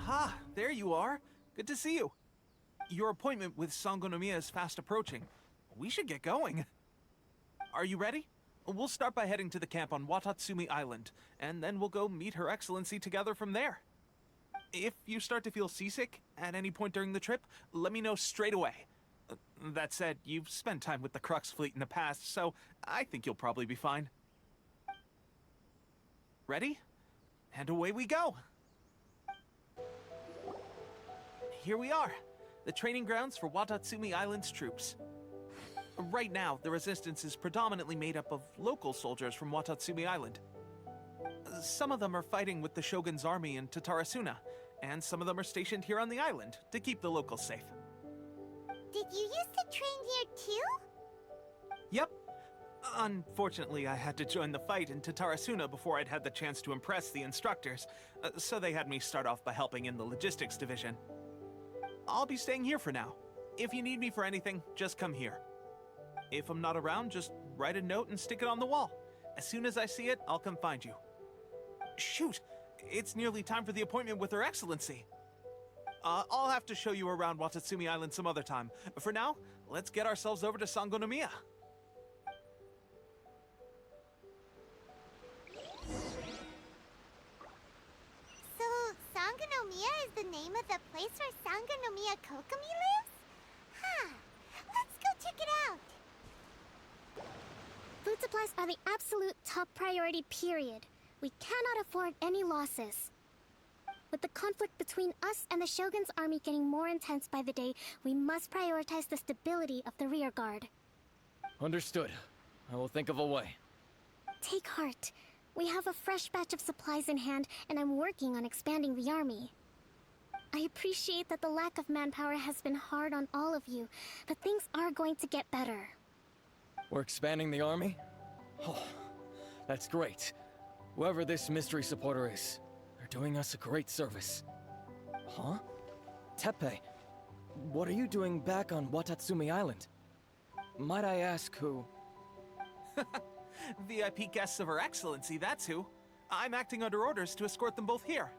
Aha, there you are. Good to see you. Your appointment with Sangonomiya is fast approaching. We should get going. Are you ready? We'll start by heading to the camp on Watatsumi Island, and then we'll go meet Her Excellency together from there. If you start to feel seasick at any point during the trip, let me know straight away. That said, you've spent time with the Crux fleet in the past, so I think you'll probably be fine. Ready? And away we go! Here we are, the training grounds for Watatsumi Island's troops. Right now, the resistance is predominantly made up of local soldiers from Watatsumi Island. Some of them are fighting with the Shogun's army in Tatarasuna, and some of them are stationed here on the island to keep the locals safe. Did you used to train here too? Yep. Unfortunately, I had to join the fight in Tatarasuna before I'd had the chance to impress the instructors, so they had me start off by helping in the logistics division. I'll be staying here for now. If you need me for anything, just come here. If I'm not around, just write a note and stick it on the wall. As soon as I see it, I'll come find you. Shoot! It's nearly time for the appointment with Her Excellency. I'll have to show you around Watatsumi Island some other time. For now, let's get ourselves over to Sangonomiya. So, Sangonomiya is the name of the place where Sangonomiya Kokomi lives? Huh. Let's go check it out. Food supplies are the absolute top priority, period. We cannot afford any losses. With the conflict between us and the Shogun's army getting more intense by the day, we must prioritize the stability of the rear guard. Understood. I will think of a way. Take heart. We have a fresh batch of supplies in hand, and I'm working on expanding the army. I appreciate that the lack of manpower has been hard on all of you, but things are going to get better. We're expanding the army? Oh, that's great. Whoever this mystery supporter is, they're doing us a great service. Huh? Teppei, what are you doing back on Watatsumi Island? Might I ask who? VIP guests of Her Excellency, that's who. I'm acting under orders to escort them both here.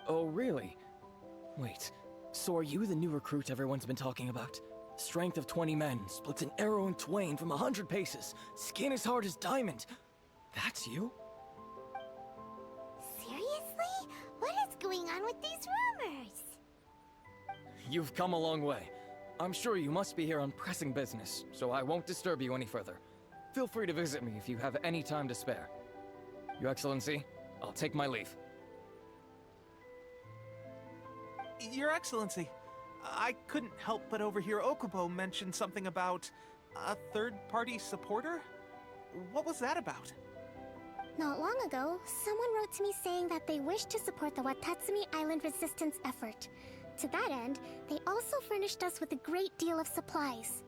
Oh, really? Wait, so are you the new recruit everyone's been talking about? Strength of 20 men, splits an arrow in twain from 100 paces, skin as hard as diamond. That's you? Seriously? What is going on with these rumors? You've come a long way. I'm sure you must be here on pressing business, so I won't disturb you any further. Feel free to visit me if you have any time to spare. Your Excellency, I'll take my leave. Your Excellency, I couldn't help but overhear Okubo mention something about a third-party supporter? What was that about? Not long ago, someone wrote to me saying that they wish to support the Watatsumi Island resistance effort. To that end, they also furnished us with a great deal of supplies.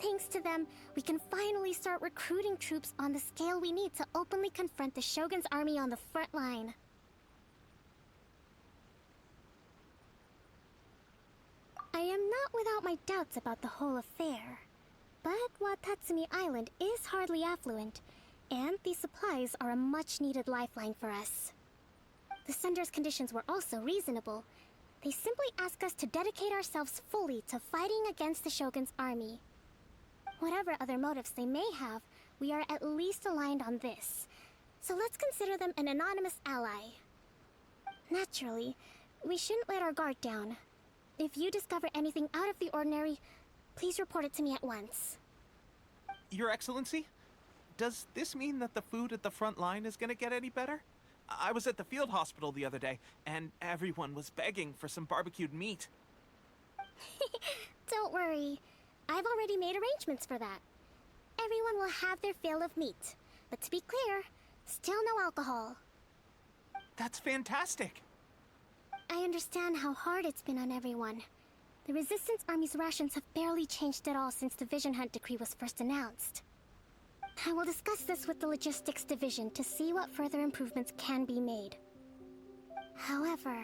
Thanks to them, we can finally start recruiting troops on the scale we need to openly confront the Shogun's army on the front line. I am not without my doubts about the whole affair. But Watatsumi Island is hardly affluent, and these supplies are a much-needed lifeline for us. The sender's conditions were also reasonable. They simply ask us to dedicate ourselves fully to fighting against the Shogun's army. Whatever other motives they may have, we are at least aligned on this. So let's consider them an anonymous ally. Naturally, we shouldn't let our guard down. If you discover anything out of the ordinary, please report it to me at once. Your Excellency, does this mean that the food at the front line is gonna get any better? I was at the field hospital the other day, and everyone was begging for some barbecued meat. Don't worry. I've already made arrangements for that. Everyone will have their fill of meat. But to be clear, still no alcohol. That's fantastic! I understand how hard it's been on everyone. The Resistance Army's rations have barely changed at all since the Vision Hunt decree was first announced. I will discuss this with the Logistics Division to see what further improvements can be made. However,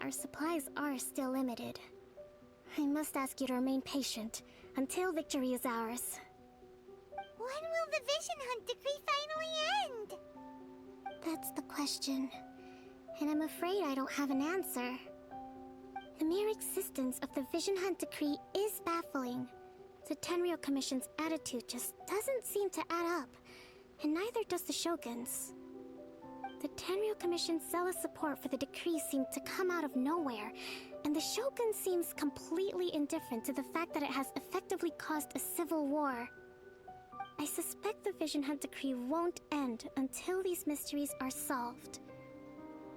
our supplies are still limited. I must ask you to remain patient until victory is ours. When will the Vision Hunt decree finally end? That's the question. and I'm afraid I don't have an answer. The mere existence of the Vision Hunt Decree is baffling. The Tenryou Commission's attitude just doesn't seem to add up, and neither does the Shogun's. The Tenryou Commission's zealous support for the decree seemed to come out of nowhere, and the Shogun seems completely indifferent to the fact that it has effectively caused a civil war. I suspect the Vision Hunt Decree won't end until these mysteries are solved.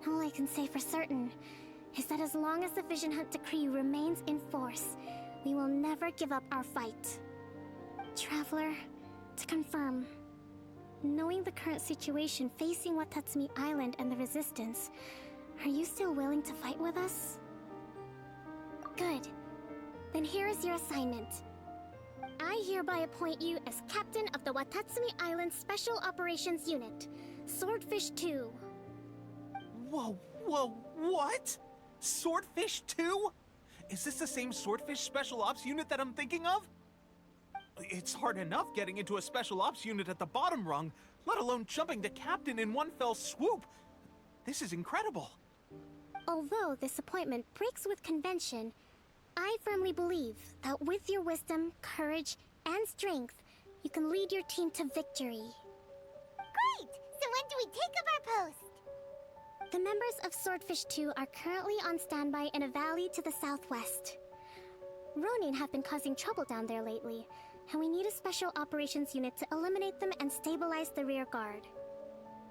All I can say for certain is that as long as the Vision Hunt Decree remains in force, we will never give up our fight. Traveler, to confirm, knowing the current situation facing Watatsumi Island and the Resistance, are you still willing to fight with us? Good. Then here is your assignment. I hereby appoint you as Captain of the Watatsumi Island Special Operations Unit, Swordfish 2. Whoa, what? Swordfish 2? Is this the same Swordfish Special Ops unit that I'm thinking of? It's hard enough getting into a Special Ops unit at the bottom rung, let alone jumping to Captain in one fell swoop. This is incredible. Although this appointment breaks with convention, I firmly believe that with your wisdom, courage, and strength, you can lead your team to victory. Great! So when do we take up our post? The members of Swordfish 2 are currently on standby in a valley to the southwest. Ronin have been causing trouble down there lately, and we need a special operations unit to eliminate them and stabilize the rear guard.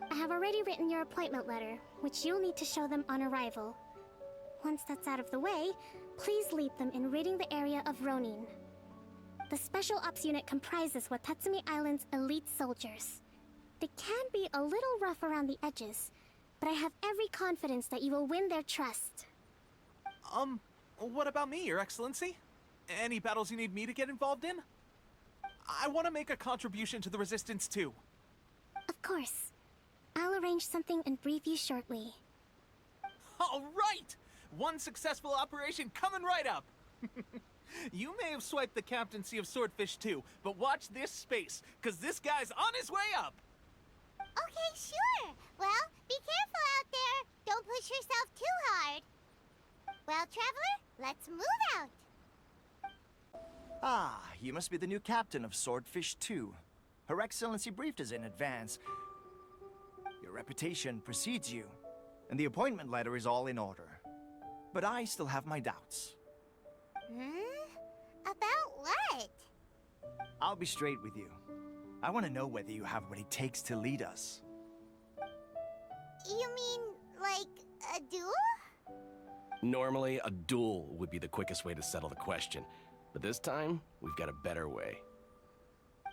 I have already written your appointment letter, which you'll need to show them on arrival. Once that's out of the way, please lead them in ridding the area of Ronin. The Special Ops unit comprises Watatsumi Island's elite soldiers. They can be a little rough around the edges, but I have every confidence that you will win their trust. What about me, Your Excellency? Any battles you need me to get involved in? I want to make a contribution to the Resistance too. Of course. I'll arrange something and brief you shortly. All right! One successful operation coming right up! You may have swiped the captaincy of Swordfish 2, but watch this space, because this guy's on his way up! Okay, sure. Well, be careful out there. Don't push yourself too hard. Well, Traveler, let's move out. Ah, you must be the new captain of Swordfish 2. Her Excellency briefed us in advance. Your reputation precedes you, and the appointment letter is all in order. But I still have my doubts. About what? I'll be straight with you. I want to know whether you have what it takes to lead us. You mean, like, a duel? Normally, a duel would be the quickest way to settle the question. But this time, we've got a better way.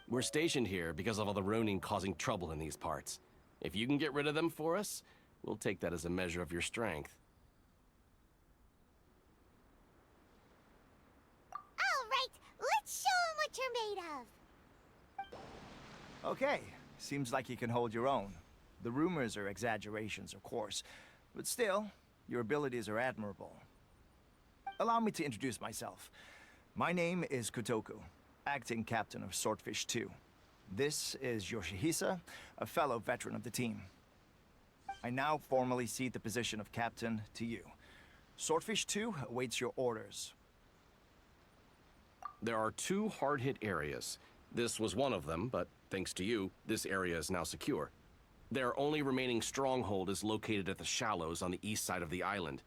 We're stationed here because of all the Ronin causing trouble in these parts. If you can get rid of them for us, we'll take that as a measure of your strength. All right, let's show 'em what you're made of. Okay, seems like you can hold your own. The rumors are exaggerations, of course, but still, your abilities are admirable. Allow me to introduce myself. My name is Kotoku, acting captain of Swordfish 2. This is Yoshihisa, a fellow veteran of the team. I now formally cede the position of captain to you. Swordfish 2 awaits your orders. There are 2 hard-hit areas. This was one of them, but thanks to you, this area is now secure. Their only remaining stronghold is located at the shallows on the east side of the island.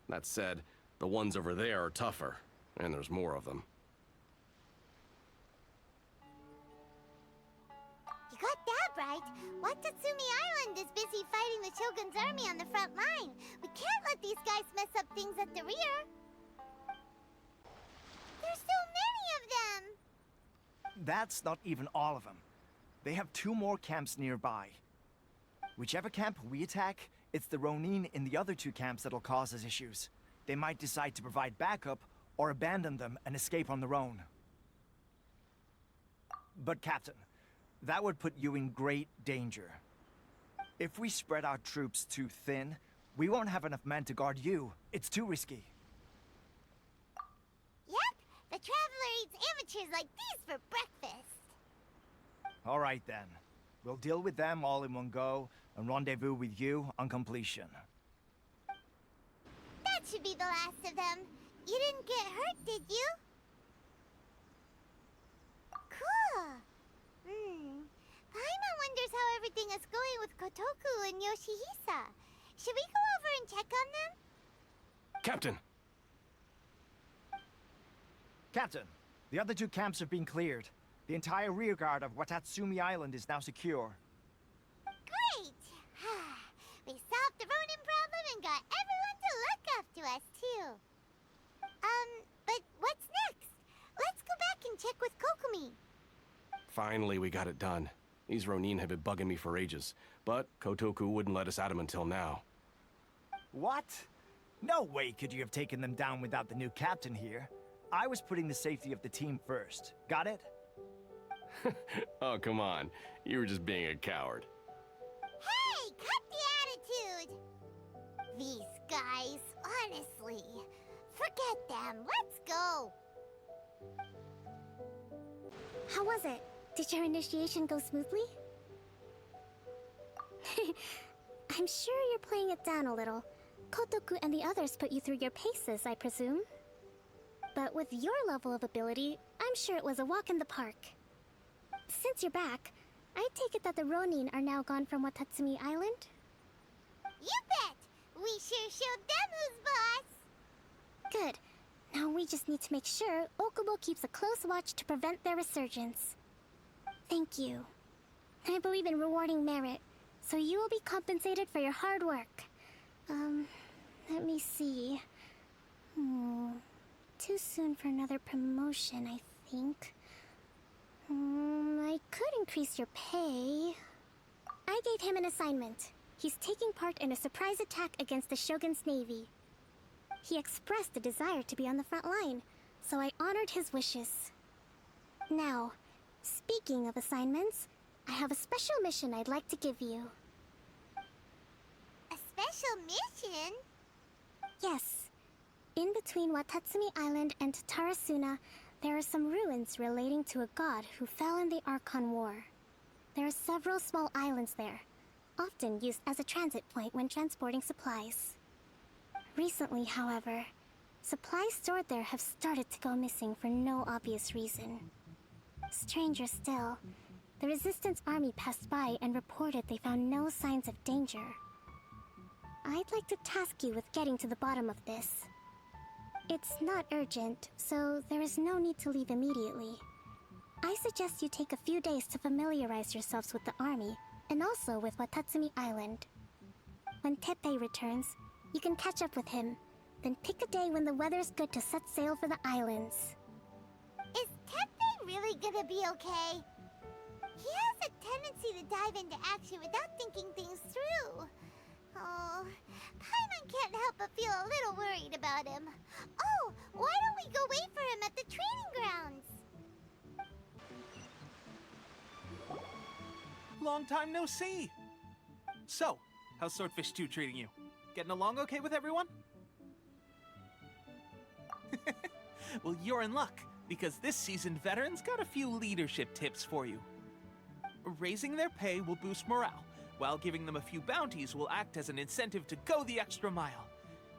That said, the ones over there are tougher, and there's more of them. You got that right. Watatsumi Island is busy fighting the Shogun's army on the front line. We can't let these guys mess up things at the rear. There's so many of them. That's not even all of them. They have 2 more camps nearby. Whichever camp we attack, it's the Ronin in the other 2 camps that'll cause us issues. They might decide to provide backup or abandon them and escape on their own. But Captain, that would put you in great danger. If we spread our troops too thin, we won't have enough men to guard you. It's too risky. Yep, the Traveler eats amateurs like these for breakfast. All right then. We'll deal with them all in one go and rendezvous with you on completion. should be the last of them. You didn't get hurt, did you? Cool. Paimon wonders how everything is going with Kotoku and Yoshihisa. Should we go over and check on them? Captain! Captain, the other 2 camps have been cleared. The entire rearguard of Watatsumi Island is now secure. Great! We solved the Ronin problem and got everyone to look after us, too. But what's next? Let's go back and check with Kokumi. Finally, we got it done. These Ronin have been bugging me for ages, but Kotoku wouldn't let us at him until now. What? No way could you have taken them down without the new captain here. I was putting the safety of the team first. Got it? Oh, come on. You were just being a coward. Hey, cut the attitude! These guys, honestly. Forget them. Let's go. How was it? Did your initiation go smoothly? I'm sure you're playing it down a little. Kotoku and the others put you through your paces, I presume. But with your level of ability, I'm sure it was a walk in the park. Since you're back, I take it that the Ronin are now gone from Watatsumi Island? You bet! We sure showed them who's boss! Good. Now we just need to make sure Okubo keeps a close watch to prevent their resurgence. Thank you. I believe in rewarding merit, so you will be compensated for your hard work. Let me see. Too soon for another promotion, I think. I could increase your pay. I gave him an assignment. He's taking part in a surprise attack against the Shogun's navy. He expressed a desire to be on the front line, so I honored his wishes. Now, speaking of assignments, I have a special mission I'd like to give you. A special mission? Yes. In between Watatsumi Island and Tarasuna, there are some ruins relating to a god who fell in the Archon War. There are several small islands there, often used as a transit point when transporting supplies. Recently, however, supplies stored there have started to go missing for no obvious reason. Stranger still, the Resistance army passed by and reported they found no signs of danger. I'd like to task you with getting to the bottom of this. It's not urgent, so there is no need to leave immediately. I suggest you take a few days to familiarize yourselves with the army, and also with Watatsumi Island. When Teppei returns, you can catch up with him, then pick a day when the weather's good to set sail for the islands. Is Teppei really gonna be okay? He has a tendency to dive into action without thinking things through. Oh, Paimon can't help but feel a little worried about him. Oh, why don't we go wait for him at the training grounds? Long time no see. So, how's Swordfish 2 treating you? Getting along okay with everyone? Well, you're in luck, because this seasoned veteran's got a few leadership tips for you. Raising their pay will boost morale, while giving them a few bounties will act as an incentive to go the extra mile.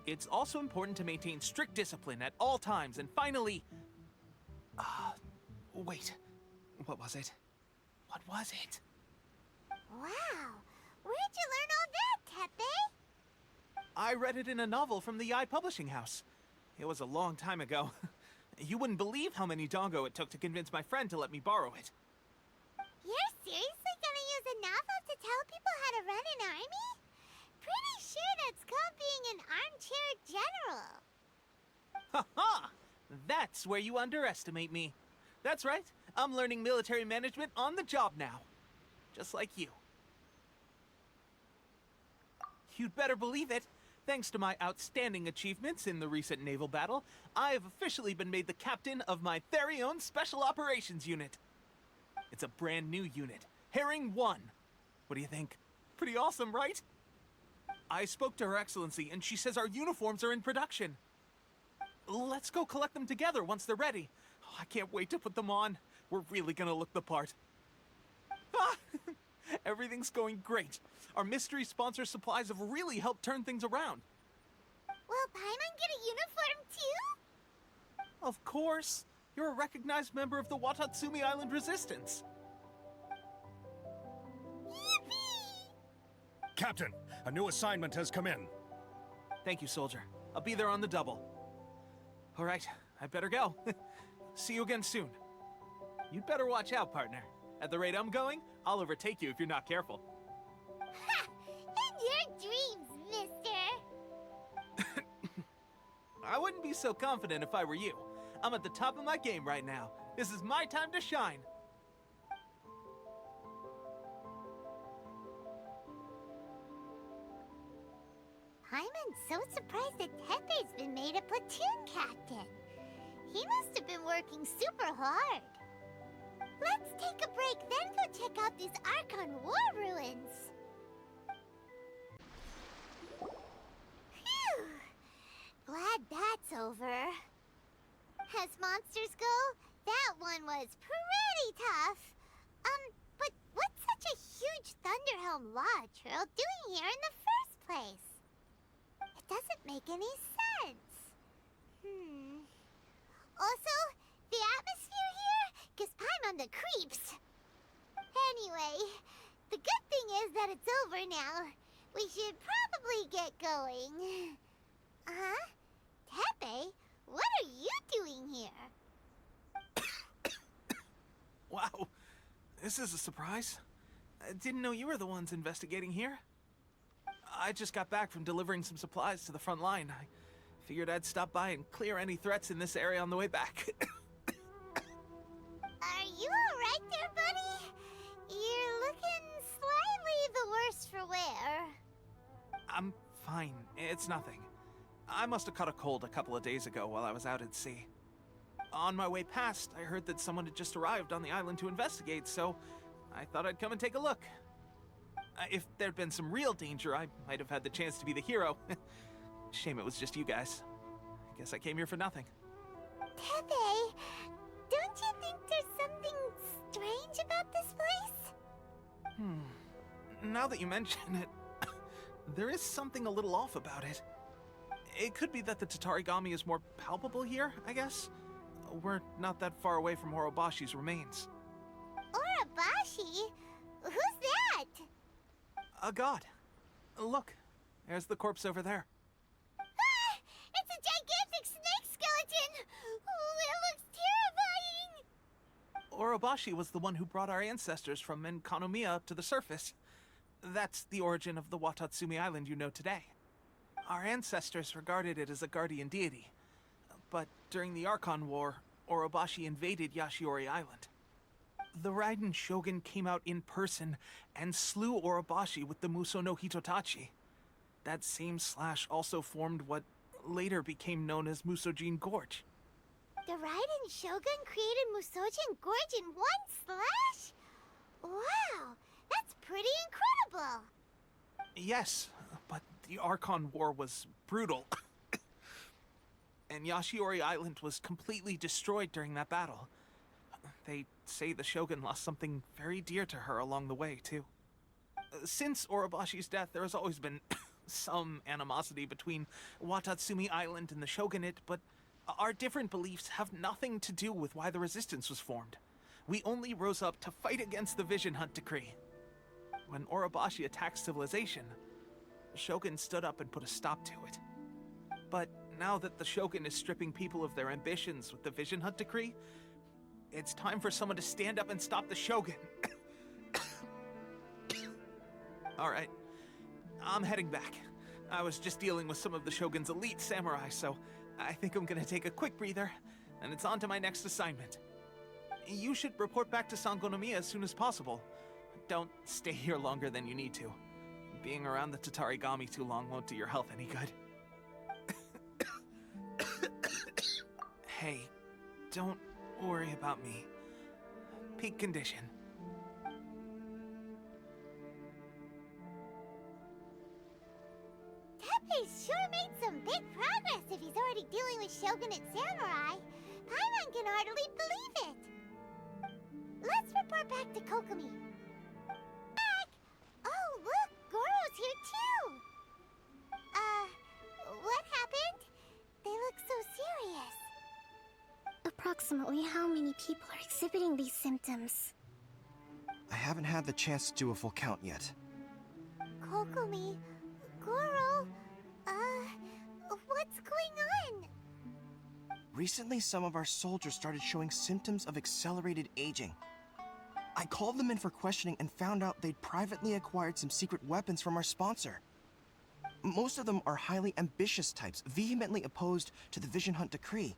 It's also important to maintain strict discipline at all times, and finally... wait. What was it? What was it? Wow, where'd you learn all that, Teppei? I read it in a novel from the Publishing House. It was a long time ago. You wouldn't believe how many dongo it took to convince my friend to let me borrow it. You're seriously gonna use a novel to tell people how to run an army? Pretty sure that's called being an armchair general. Ha ha! That's where you underestimate me. That's right, I'm learning military management on the job now. Just like you. You'd better believe it. Thanks to my outstanding achievements in the recent naval battle, I have officially been made the captain of my very own Special Operations Unit. It's a brand new unit, Herring 1. What do you think? Pretty awesome, right? I spoke to Her Excellency, and she says our uniforms are in production. Let's go collect them together once they're ready. Oh, I can't wait to put them on. We're really gonna look the part. Ah! Everything's going great. Our mystery sponsor supplies have really helped turn things around. Will Paimon get a uniform too? Of course! You're a recognized member of the Watatsumi Island Resistance. Yippee! Captain, a new assignment has come in. Thank you, soldier. I'll be there on the double. All right, I better go. See you again soon. You'd better watch out, partner. At the rate I'm going, I'll overtake you if you're not careful. Ha! In your dreams, mister! I wouldn't be so confident if I were you. I'm at the top of my game right now. This is my time to shine. Paimon's so surprised that Tepe's been made a platoon captain. He must have been working super hard. Let's take a break, then go check out these Archon war ruins. Phew! Glad that's over. As monsters go, that one was pretty tough. But what's such a huge Thunderhelm Lodge Earl doing here in the first place? It doesn't make any sense. Also, the atmosphere here gives Paimon the creeps. Anyway, the good thing is that it's over now. We should probably get going. Huh? Tepe, what are you doing here? Wow, this is a surprise. I didn't know you were the ones investigating here. I just got back from delivering some supplies to the front line. I figured I'd stop by and clear any threats in this area on the way back. Are you alright there, buddy? You're looking slightly the worse for wear. I'm fine. It's nothing. I must have caught a cold a couple of days ago while I was out at sea. On my way past, I heard that someone had just arrived on the island to investigate, so I thought I'd come and take a look. If there'd been some real danger, I might have had the chance to be the hero. Shame it was just you guys. I guess I came here for nothing. Tepe, don't you think there's something strange about this place? Now that you mention it, there is something a little off about it. It could be that the Tatarigami is more palpable here, I guess. We're not that far away from Orobashi's remains. Orobashi? Who's that? A god. Look, there's the corpse over there. Ah! It's a gigantic snake skeleton! Oh, it looks terrifying! Orobashi was the one who brought our ancestors from Enkanomiya up to the surface. That's the origin of the Watatsumi Island you know today. Our ancestors regarded it as a guardian deity. But during the Archon War, Orobashi invaded Yashiori Island. The Raiden Shogun came out in person and slew Orobashi with the Muso no Hitotachi. That same slash also formed what later became known as Musojin Gorge. The Raiden Shogun created Musojin Gorge in one slash? Wow, that's pretty incredible! Yes, but the Archon War was brutal. And Yashiori Island was completely destroyed during that battle. They say the Shogun lost something very dear to her along the way, too. Since Orobashi's death, there has always been some animosity between Watatsumi Island and the Shogunate, but our different beliefs have nothing to do with why the resistance was formed. We only rose up to fight against the Vision Hunt Decree. When Orobashi attacked civilization, the Shogun stood up and put a stop to it. But now that the Shogun is stripping people of their ambitions with the Vision Hunt Decree, it's time for someone to stand up and stop the Shogun. All right, I'm heading back. I was just dealing with some of the Shogun's elite samurai, so I think I'm gonna take a quick breather, and it's on to my next assignment. You should report back to Sangonomiya as soon as possible. Don't stay here longer than you need to. Being around the Tatarigami too long won't do your health any good. Hey, don't worry about me. Peak condition. Tepe's sure made some big progress if he's already dealing with Shogunate samurai. Paimon can hardly believe it. Let's report back to Kokomi. Back! Oh, look, Goro's here too. What happened? approximately how many people are exhibiting these symptoms? I haven't had the chance to do a full count yet. Kokomi, Goro, what's going on? Recently, some of our soldiers started showing symptoms of accelerated aging. I called them in for questioning and found out they'd privately acquired some secret weapons from our sponsor. Most of them are highly ambitious types, vehemently opposed to the Vision Hunt decree.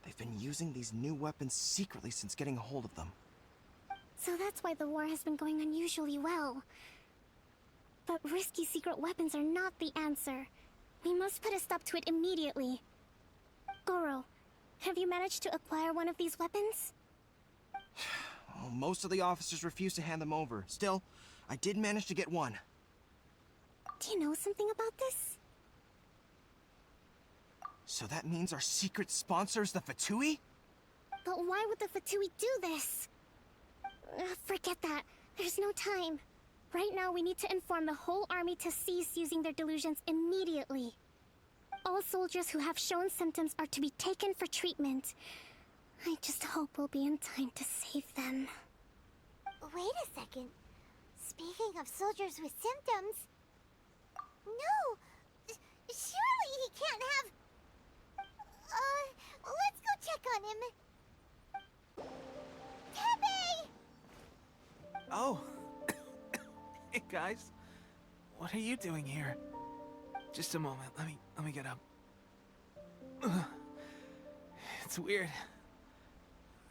They've been using these new weapons secretly since getting a hold of them. So that's why the war has been going unusually well. But risky secret weapons are not the answer. We must put a stop to it immediately. Goro, have you managed to acquire one of these weapons? Oh, most of the officers refuse to hand them over. Still, I did manage to get one. Do you know something about this? So that means our secret sponsor is the Fatui? But why would the Fatui do this? Forget that. There's no time. Right now, we need to inform the whole army to cease using their delusions immediately. All soldiers who have shown symptoms are to be taken for treatment. I just hope we'll be in time to save them. Wait a second. Speaking of soldiers with symptoms... No! Surely he can't have... let's go check on him. Tepe! Oh. Hey, guys. What are you doing here? Just a moment. Let me get up. Ugh. It's weird.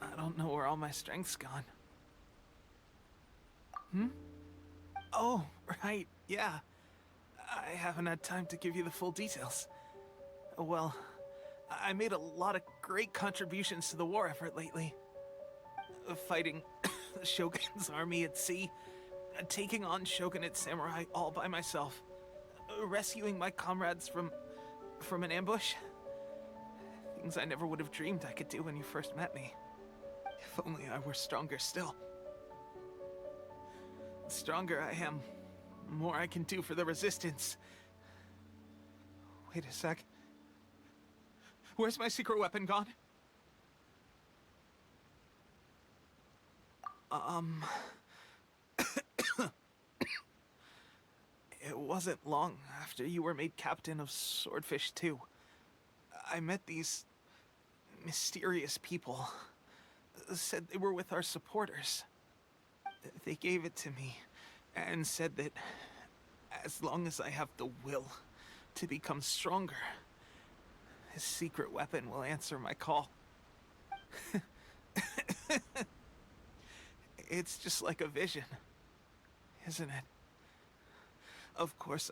I don't know where all my strength's gone. Oh, right. Yeah. I haven't had time to give you the full details. Well, I made a lot of great contributions to the war effort lately. Fighting the Shogun's army at sea, taking on Shogunate samurai all by myself, rescuing my comrades from an ambush. Things I never would have dreamed I could do when you first met me. If only I were stronger still. The stronger I am, the more I can do for the Resistance. Wait a sec. Where's my secret weapon gone? It wasn't long after you were made captain of Swordfish 2. I met these mysterious people. Said they were with our supporters. They gave it to me and said that as long as I have the will to become stronger, his secret weapon will answer my call. It's just like a vision, isn't it? Of course,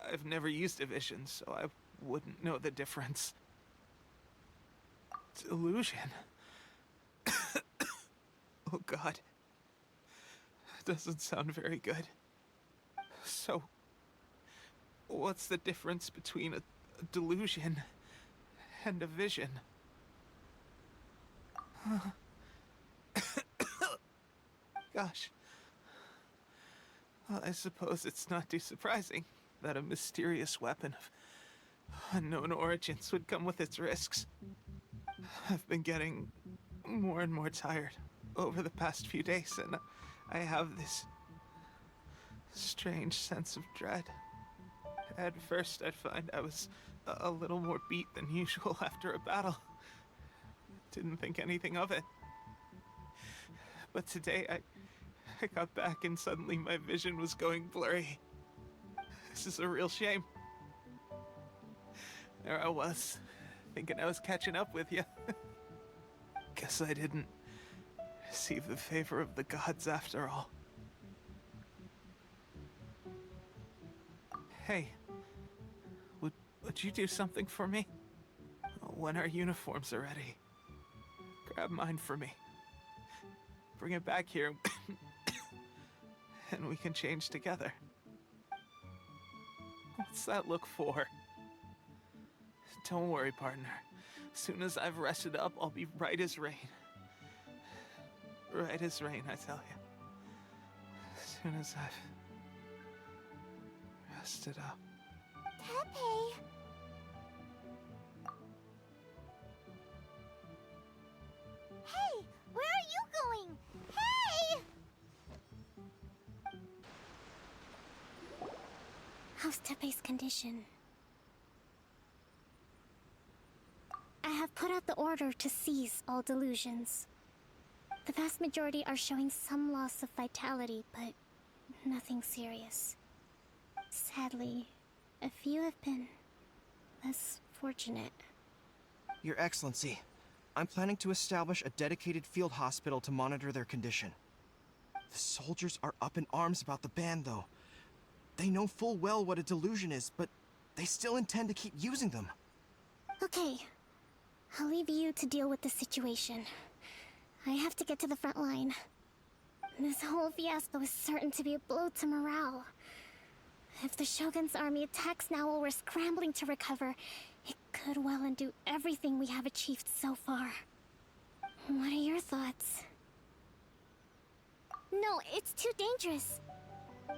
I've never used a vision, so I wouldn't know the difference. Delusion. Oh God. Doesn't sound very good. So, what's the difference between a delusion and a vision? Gosh. Well, I suppose it's not too surprising that a mysterious weapon of unknown origins would come with its risks. I've been getting more and more tired over the past few days, and I have this strange sense of dread. At first, I'd find I was a little more beat than usual after a battle. Didn't think anything of it. But today, I got back and suddenly my vision was going blurry. This is a real shame. There I was, thinking I was catching up with you. Guess I didn't receive the favor of the gods after all. Hey, would you do something for me? When our uniforms are ready, grab mine for me. Bring it back here, and we can change together. What's that look for? Don't worry, partner. As soon as I've rested up, I'll be right as rain. Right as rain, I tell you. As soon as I've rested up. Tepe! How's Tepe's condition? I have put out the order to seize all delusions. The vast majority are showing some loss of vitality, but nothing serious. Sadly, a few have been less fortunate. Your Excellency, I'm planning to establish a dedicated field hospital to monitor their condition. The soldiers are up in arms about the ban, though. They know full well what a delusion is, but they still intend to keep using them. Okay, I'll leave you to deal with the situation. I have to get to the front line. This whole fiasco is certain to be a blow to morale. If the Shogun's army attacks now while we're scrambling to recover, it could well undo everything we have achieved so far. What are your thoughts? No, it's too dangerous.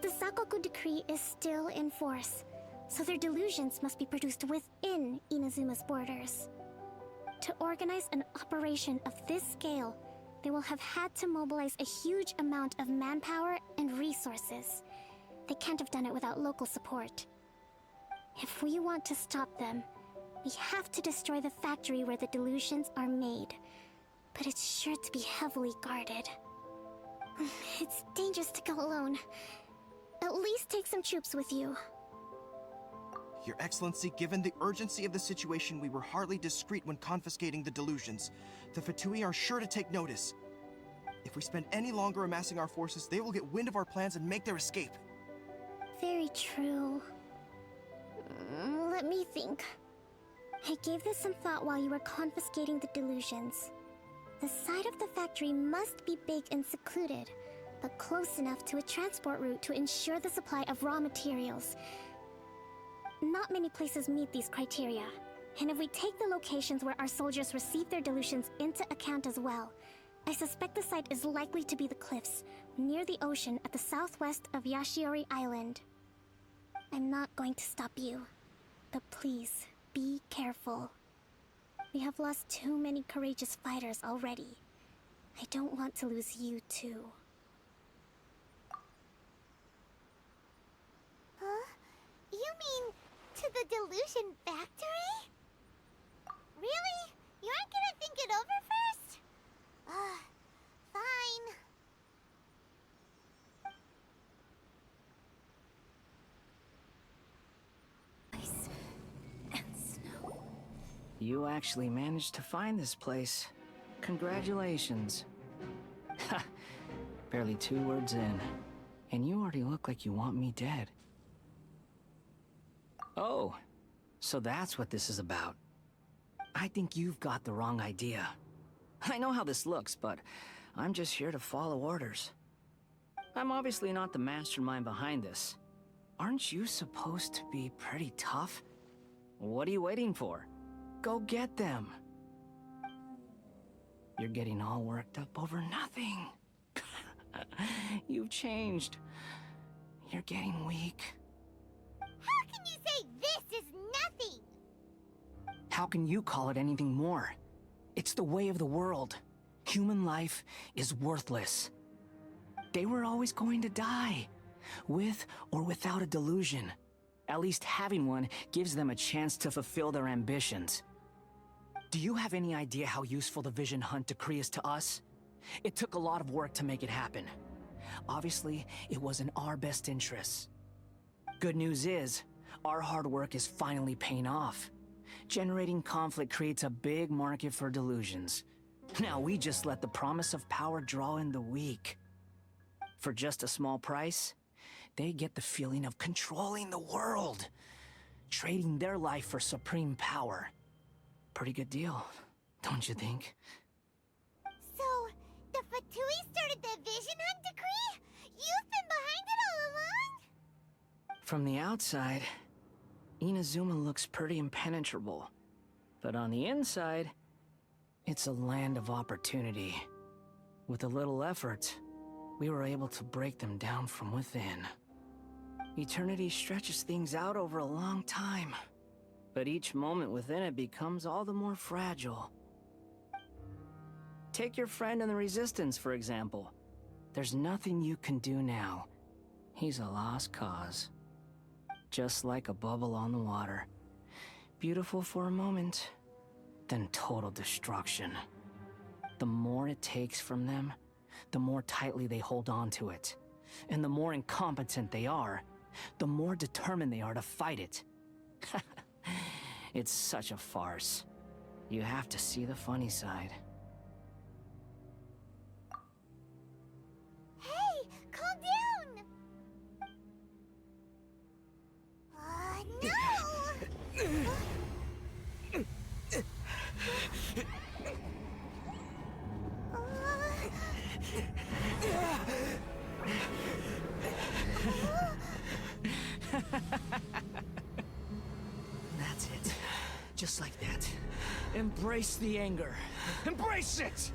The Sakoku decree is still in force, so their delusions must be produced within Inazuma's borders. To organize an operation of this scale, they will have had to mobilize a huge amount of manpower and resources. They can't have done it without local support. If we want to stop them, we have to destroy the factory where the delusions are made. But it's sure to be heavily guarded. It's dangerous to go alone. At least take some troops with you. Your Excellency, given the urgency of the situation, we were hardly discreet when confiscating the delusions. The Fatui are sure to take notice. If we spend any longer amassing our forces, they will get wind of our plans and make their escape. Very true. Let me think. I gave this some thought while you were confiscating the delusions. The side of the factory must be big and secluded, but close enough to a transport route to ensure the supply of raw materials. Not many places meet these criteria, and if we take the locations where our soldiers receive their delusions into account as well, I suspect the site is likely to be the cliffs, near the ocean at the southwest of Yashiori Island. I'm not going to stop you, but please, be careful. We have lost too many courageous fighters already. I don't want to lose you too. Huh? You mean to the delusion factory? Really? You aren't gonna think it over first? Fine. Ice and snow. You actually managed to find this place. Congratulations. Ha! Barely 2 words in, and you already look like you want me dead. Oh, so that's what this is about. I think you've got the wrong idea. I know how this looks, but I'm just here to follow orders. I'm obviously not the mastermind behind this. Aren't you supposed to be pretty tough? What are you waiting for? Go get them. You're getting all worked up over nothing. You've changed. You're getting weak. How can you say this is nothing? How can you call it anything more? It's the way of the world. Human life is worthless. They were always going to die, with or without a delusion. At least having one gives them a chance to fulfill their ambitions. Do you have any idea how useful the Vision Hunt decree is to us? It took a lot of work to make it happen. Obviously, it was in our best interests. Good news is, our hard work is finally paying off. Generating conflict creates a big market for delusions. Now we just let the promise of power draw in the weak. For just a small price, they get the feeling of controlling the world, trading their life for supreme power. Pretty good deal, don't you think? So, the Fatui started the Vision Hunt decree? You've been behind it all along? From the outside, Inazuma looks pretty impenetrable. But on the inside, it's a land of opportunity. With a little effort, we were able to break them down from within. Eternity stretches things out over a long time, but each moment within it becomes all the more fragile. Take your friend in the Resistance, for example. There's nothing you can do now. He's a lost cause. just like a bubble on the water. Beautiful for a moment, then total destruction. The more it takes from them, the more tightly they hold on to it. And the more incompetent they are, the more determined they are to fight it. It's such a farce. You have to see the funny side. Hey, calm down! No! That's it. Just like that. Embrace the anger. Embrace it!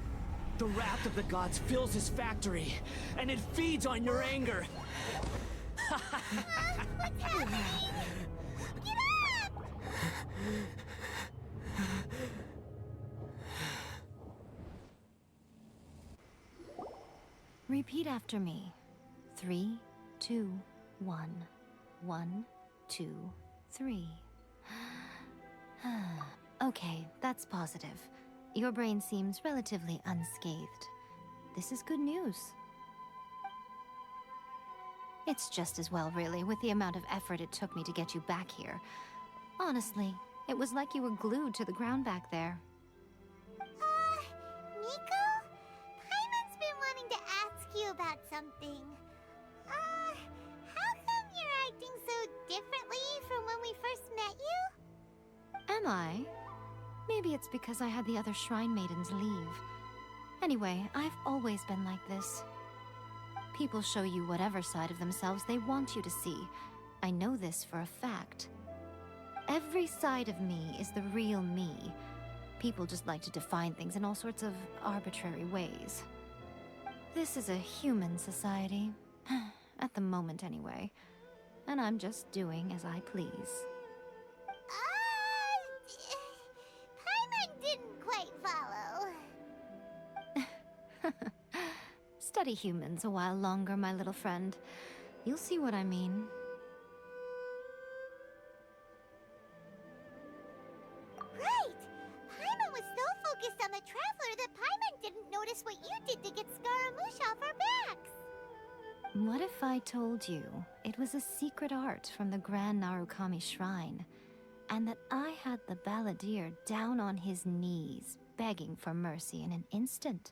The wrath of the gods fills his factory, and it feeds on your anger. What's happening? Get up! Repeat after me. 3, 2, 1. 1, 2, 3. Okay, that's positive. Your brain seems relatively unscathed. This is good news. It's just as well, really, with the amount of effort it took me to get you back here. Honestly, it was like you were glued to the ground back there. Nico? Paimon's been wanting to ask you about something. How come you're acting so differently from when we first met you? Am I? Maybe it's because I had the other Shrine Maidens leave. Anyway, I've always been like this. People show you whatever side of themselves they want you to see. I know this for a fact. Every side of me is the real me. People just like to define things in all sorts of arbitrary ways. This is a human society. At the moment, anyway. And I'm just doing as I please. Paimon didn't quite follow. Study humans a while longer, my little friend. You'll see what I mean. Right! Paimon was so focused on the Traveler that Paimon didn't notice what you did to get Scaramouche off our backs. What if I told you it was a secret art from the Grand Narukami Shrine, and that I had the balladeer down on his knees, begging for mercy in an instant?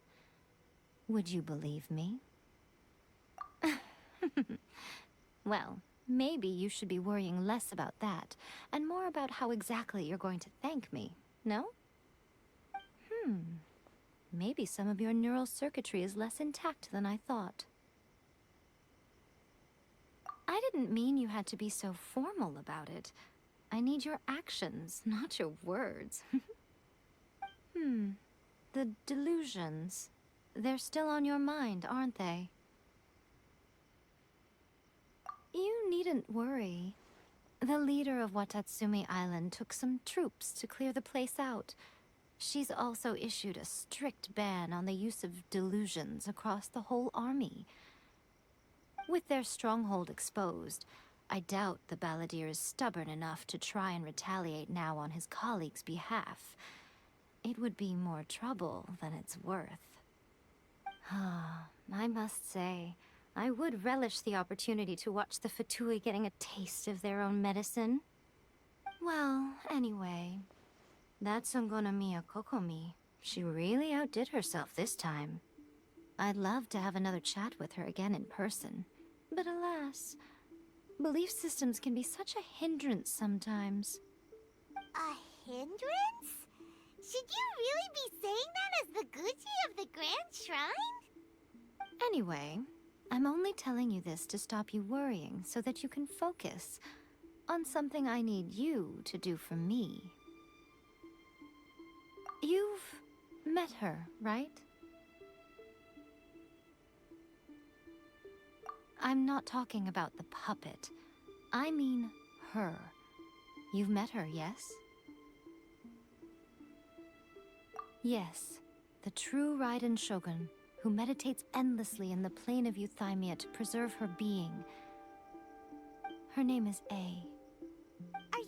Would you believe me? Well, maybe you should be worrying less about that, and more about how exactly you're going to thank me, no? Maybe some of your neural circuitry is less intact than I thought. I didn't mean you had to be so formal about it. I need your actions, not your words. The delusions. They're still on your mind, aren't they? You needn't worry. The leader of Watatsumi Island took some troops to clear the place out. She's also issued a strict ban on the use of delusions across the whole army. With their stronghold exposed, I doubt the balladeer is stubborn enough to try and retaliate now on his colleagues' behalf. It would be more trouble than it's worth. I must say, I would relish the opportunity to watch the Fatui getting a taste of their own medicine. Well, anyway, that Songonamiya Kokomi, she really outdid herself this time. I'd love to have another chat with her again in person. But alas, belief systems can be such a hindrance sometimes. A hindrance? Should you really be saying that as the Gucci of the Grand Shrine? Anyway, I'm only telling you this to stop you worrying so that you can focus on something I need you to do for me. You've met her, right? I'm not talking about the puppet. I mean her. You've met her, yes? Yes, the true Raiden Shogun, who meditates endlessly in the plane of euthymia to preserve her being. Her name is A.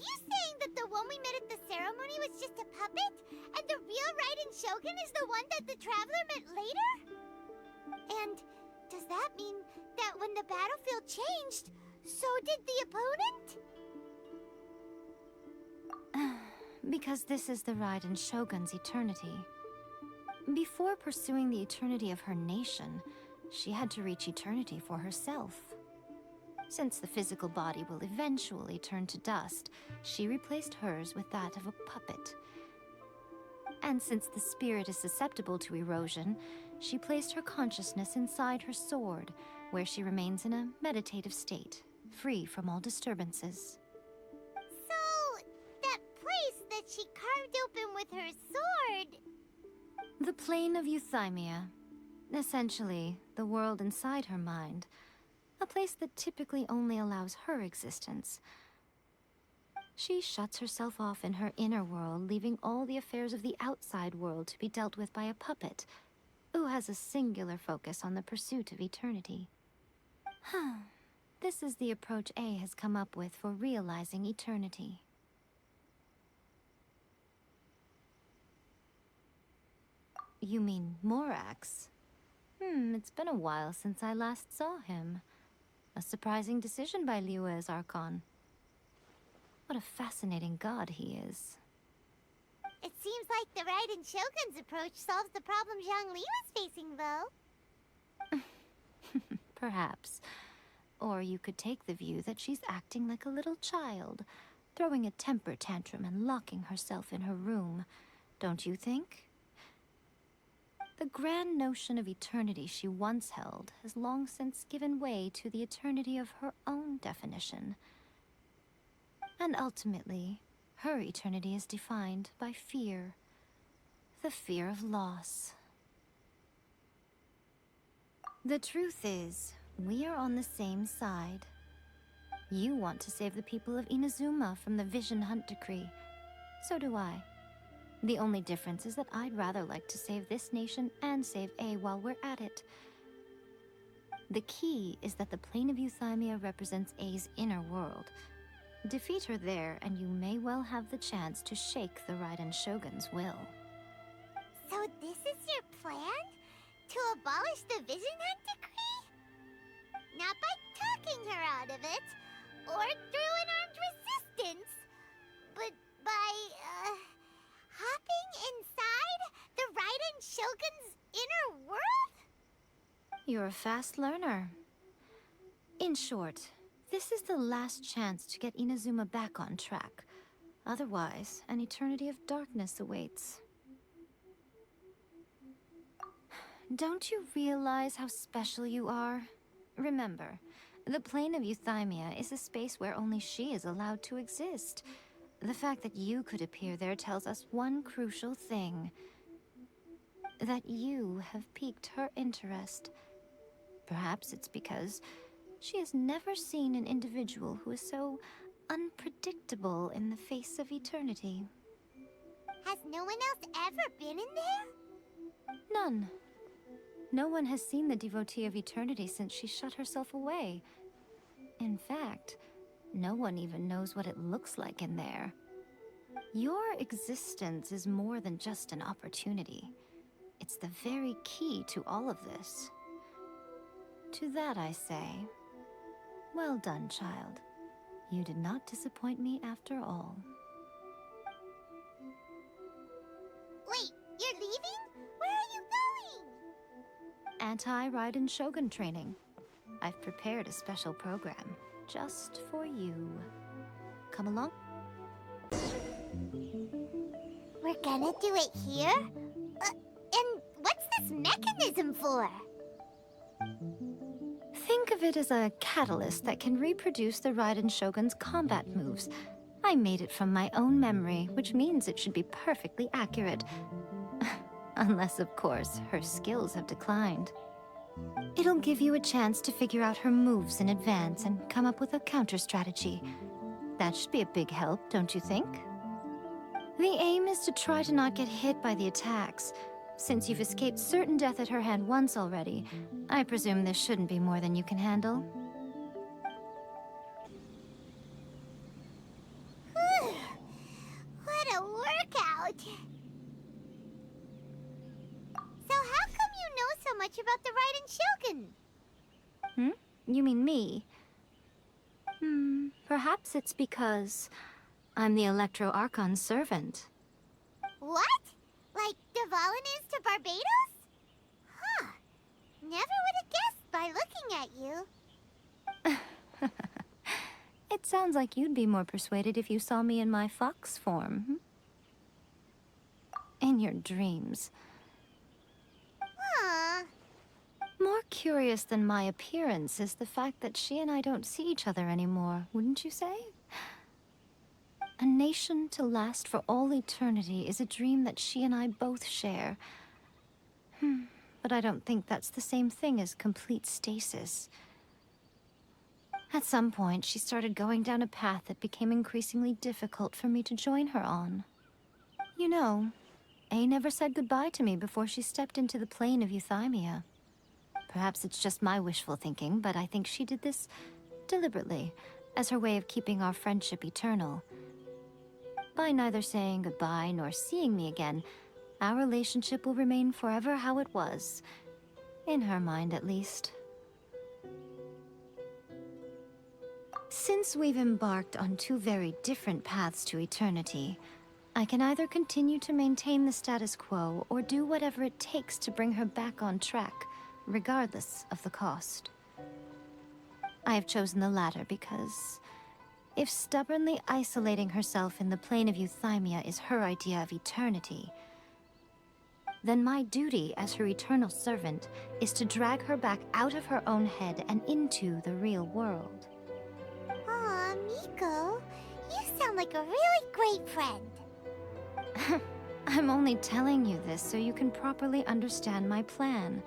you saying that the one we met at the ceremony was just a puppet? And the real Raiden Shogun is the one that the Traveler met later? And does that mean that when the battlefield changed, so did the opponent? Because this is the Raiden Shogun's eternity. Before pursuing the eternity of her nation, she had to reach eternity for herself. Since the physical body will eventually turn to dust, she replaced hers with that of a puppet. And since the spirit is susceptible to erosion, she placed her consciousness inside her sword, where she remains in a meditative state, free from all disturbances. So, that place that she carved open with her sword... The plane of euthymia. Essentially, the world inside her mind. A place that typically only allows her existence. She shuts herself off in her inner world, leaving all the affairs of the outside world to be dealt with by a puppet, who has a singular focus on the pursuit of eternity. This is the approach A has come up with for realizing eternity. You mean Morax? It's been a while since I last saw him. A surprising decision by Liyue's Archon. What a fascinating god he is. It seems like the Raiden Shogun's approach solves the problem Zhang Li was facing, though. Perhaps. Or you could take the view that she's acting like a little child, throwing a temper tantrum and locking herself in her room. Don't you think? The grand notion of eternity she once held has long since given way to the eternity of her own definition. And ultimately, her eternity is defined by fear. The fear of loss. The truth is, we are on the same side. You want to save the people of Inazuma from the Vision Hunt decree. So do I. The only difference is that I'd rather like to save this nation and save A while we're at it. The key is that the plane of euthymia represents A's inner world. Defeat her there, and you may well have the chance to shake the Raiden Shogun's will. So this is your plan? To abolish the Vision Hunt decree? Not by talking her out of it, or through an armed resistance, but by, hopping inside the Raiden Shogun's inner world? You're a fast learner. In short, this is the last chance to get Inazuma back on track. Otherwise, an eternity of darkness awaits. Don't you realize how special you are? Remember, the plane of euthymia is a space where only she is allowed to exist. The fact that you could appear there tells us one crucial thing. That you have piqued her interest. Perhaps it's because she has never seen an individual who is so unpredictable in the face of eternity. Has no one else ever been in there? None. No one has seen the devotee of eternity since she shut herself away. In fact, no one even knows what it looks like in there. Your existence is more than just an opportunity. It's the very key to all of this. To that I say, well done, child. You did not disappoint me after all. Wait, you're leaving? Where are you going? Anti-Raiden Shogun training. I've prepared a special program just for you. Come along. We're gonna do it here? And what's this mechanism for? Think of it as a catalyst that can reproduce the Raiden Shogun's combat moves. I made it from my own memory, which means it should be perfectly accurate. Unless, of course, her skills have declined. It'll give you a chance to figure out her moves in advance and come up with a counter-strategy. That should be a big help, don't you think? The aim is to try to not get hit by the attacks. Since you've escaped certain death at her hand once already, I presume this shouldn't be more than you can handle. about the Raiden Shogun. You mean me? Perhaps it's because I'm the Electro Archon's servant. What? Like Devalin is to Barbados? Huh. Never would have guessed by looking at you. It sounds like you'd be more persuaded if you saw me in my fox form. In your dreams. Huh. More curious than my appearance is the fact that she and I don't see each other anymore, wouldn't you say? A nation to last for all eternity is a dream that she and I both share. But I don't think that's the same thing as complete stasis. At some point, she started going down a path that became increasingly difficult for me to join her on. You know, A never said goodbye to me before she stepped into the plane of Euthymia. Perhaps it's just my wishful thinking, but I think she did this deliberately, as her way of keeping our friendship eternal. By neither saying goodbye nor seeing me again, our relationship will remain forever how it was. In her mind, at least. Since we've embarked on two very different paths to eternity, I can either continue to maintain the status quo or do whatever it takes to bring her back on track, regardless of the cost. I have chosen the latter because if stubbornly isolating herself in the plane of Euthymia is her idea of eternity, then my duty as her eternal servant is to drag her back out of her own head and into the real world. Aw, Miko, you sound like a really great friend. I'm only telling you this so you can properly understand my plan.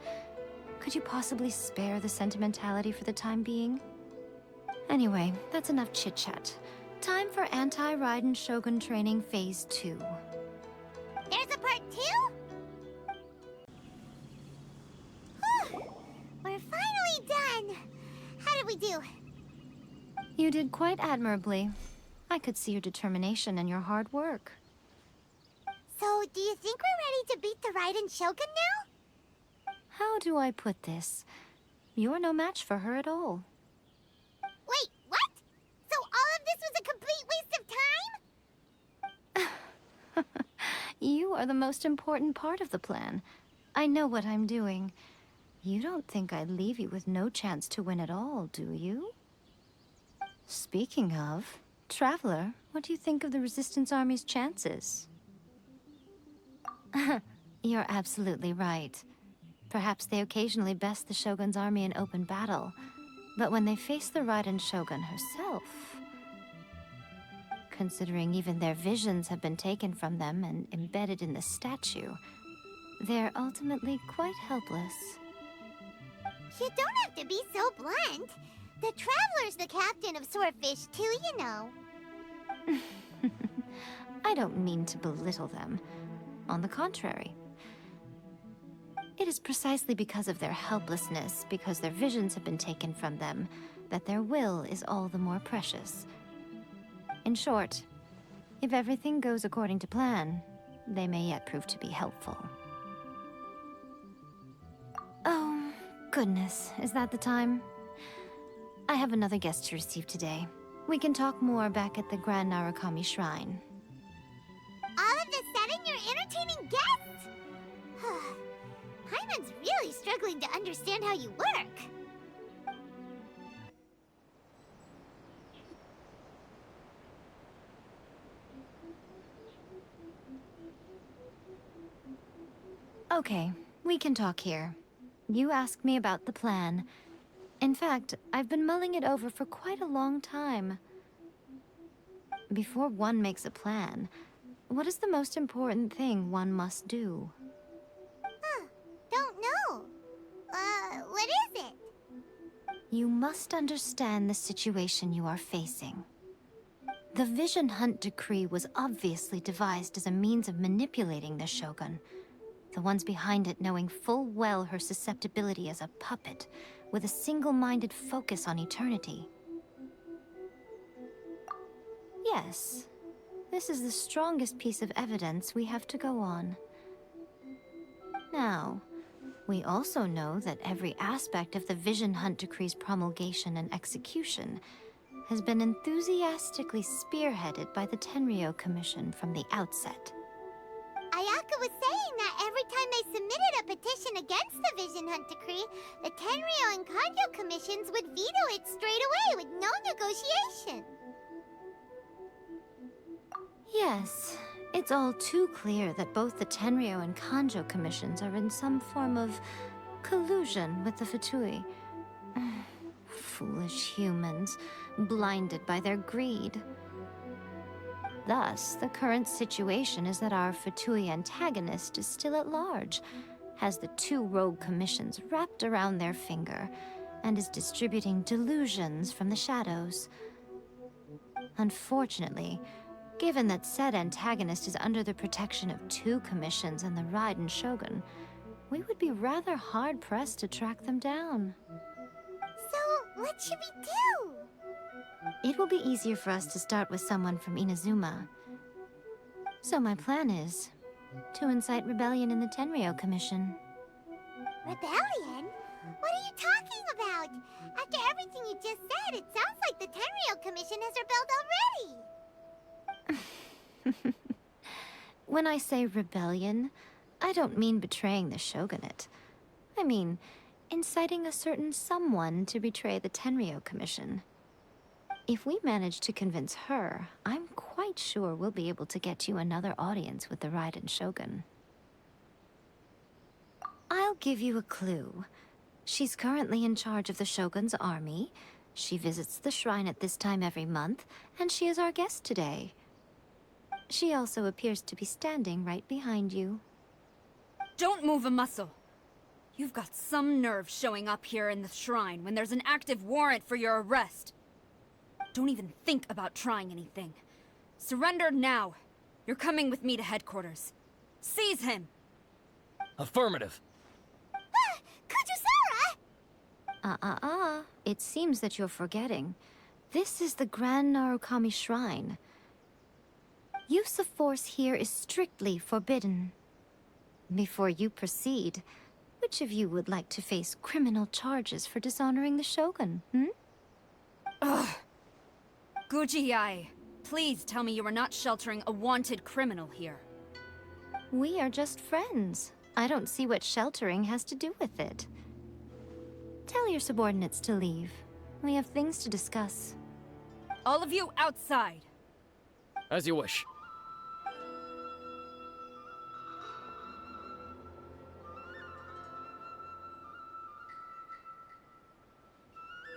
Could you possibly spare the sentimentality for the time being? Anyway, that's enough chit-chat. Time for Anti-Raiden Shogun Training Phase 2. There's a part 2? Whew, we're finally done. How did we do? You did quite admirably. I could see your determination and your hard work. So, do you think we're ready to beat the Raiden Shogun now? How do I put this? You're no match for her at all. Wait, what? So all of this was a complete waste of time? You are the most important part of the plan. I know what I'm doing. You don't think I'd leave you with no chance to win at all, do you? Speaking of, Traveler, what do you think of the Resistance Army's chances? You're absolutely right. Perhaps they occasionally best the Shogun's army in open battle, but when they face the Raiden Shogun herself... Considering even their visions have been taken from them and embedded in the statue, they're ultimately quite helpless. You don't have to be so blunt. The Traveler's the captain of Swordfish too, you know. I don't mean to belittle them. On the contrary. It is precisely because of their helplessness, because their visions have been taken from them, that their will is all the more precious. In short, if everything goes according to plan, they may yet prove to be helpful. Oh, goodness, is that the time? I have another guest to receive today. We can talk more back at the Grand Narukami Shrine. All of a sudden you're entertaining guests? Paimon's really struggling to understand how you work. Okay, we can talk here. You asked me about the plan. In fact, I've been mulling it over for quite a long time. Before one makes a plan, what is the most important thing one must do? Don't know. What is it? You must understand the situation you are facing. The Vision Hunt Decree was obviously devised as a means of manipulating the Shogun. The ones behind it knowing full well her susceptibility as a puppet, with a single-minded focus on eternity. Yes, this is the strongest piece of evidence we have to go on. Now, We also know that every aspect of the Vision Hunt Decree's promulgation and execution has been enthusiastically spearheaded by the Tenryou Commission from the outset. Ayaka was saying that every time they submitted a petition against the Vision Hunt Decree, the Tenryou and Kanjo commissions would veto it straight away with no negotiation. Yes, it's all too clear that both the Tenryou and Kanjo commissions are in some form of collusion with the Fatui. Foolish humans, blinded by their greed. Thus, the current situation is that our Fatui antagonist is still at large, has the two rogue commissions wrapped around their finger, and is distributing delusions from the shadows. Unfortunately, given that said antagonist is under the protection of two commissions and the Raiden Shogun, we would be rather hard-pressed to track them down. So, what should we do? It will be easier for us to start with someone from Inazuma. So my plan is to incite rebellion in the Tenryou Commission. Rebellion? What are you talking about? After everything you just said, it sounds like the Tenryou Commission has rebelled already. When I say rebellion, I don't mean betraying the shogunate. I mean inciting a certain someone to betray the Tenryou Commission. If we manage to convince her, I'm quite sure we'll be able to get you another audience with the Raiden Shogun. I'll give you a clue. She's currently in charge of the Shogun's army. She visits the shrine at this time every month, and she is our guest today. She also appears to be standing right behind you. Don't move a muscle. You've got some nerve showing up here in the shrine when there's an active warrant for your arrest. Don't even think about trying anything. Surrender now. You're coming with me to headquarters. Seize him! Affirmative. Kujusara! It seems that you're forgetting. This is the Grand Narukami Shrine. Use of force here is strictly forbidden. Before you proceed, which of you would like to face criminal charges for dishonoring the Shogun, Ugh! Guji-ai, please tell me you are not sheltering a wanted criminal here. We are just friends. I don't see what sheltering has to do with it. Tell your subordinates to leave. We have things to discuss. All of you outside! As you wish.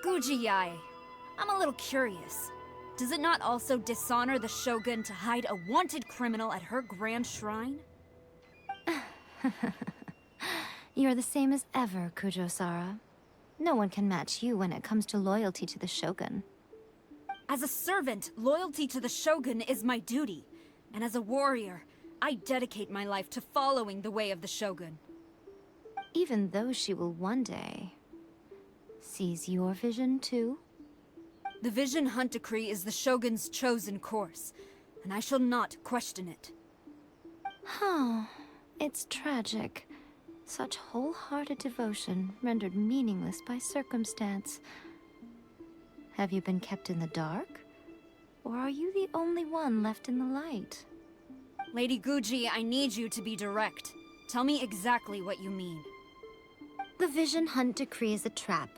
Guji-ai, I'm a little curious. Does it not also dishonor the Shogun to hide a wanted criminal at her grand shrine? You're the same as ever, Kujo-sara. No one can match you when it comes to loyalty to the Shogun. As a servant, loyalty to the Shogun is my duty. And as a warrior, I dedicate my life to following the way of the Shogun. Even though she will one day seize your vision too? The Vision Hunt Decree is the Shogun's chosen course, and I shall not question it. It's tragic. Such wholehearted devotion rendered meaningless by circumstance. Have you been kept in the dark? Or are you the only one left in the light? Lady Guji, I need you to be direct. Tell me exactly what you mean. The Vision Hunt Decree is a trap.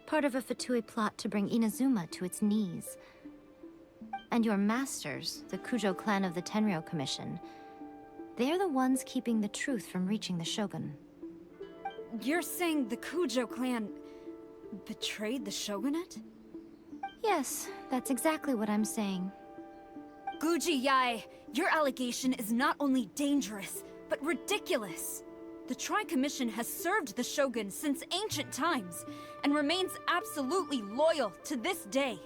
Part of a Fatui plot to bring Inazuma to its knees. And your masters, the Kujo clan of the Tenryou Commission, they're the ones keeping the truth from reaching the Shogun. You're saying the Kujo clan betrayed the Shogunate? Yes, that's exactly what I'm saying. Guji-ai, your allegation is not only dangerous, but ridiculous. The Tri-Commission has served the Shogun since ancient times, and remains absolutely loyal to this day.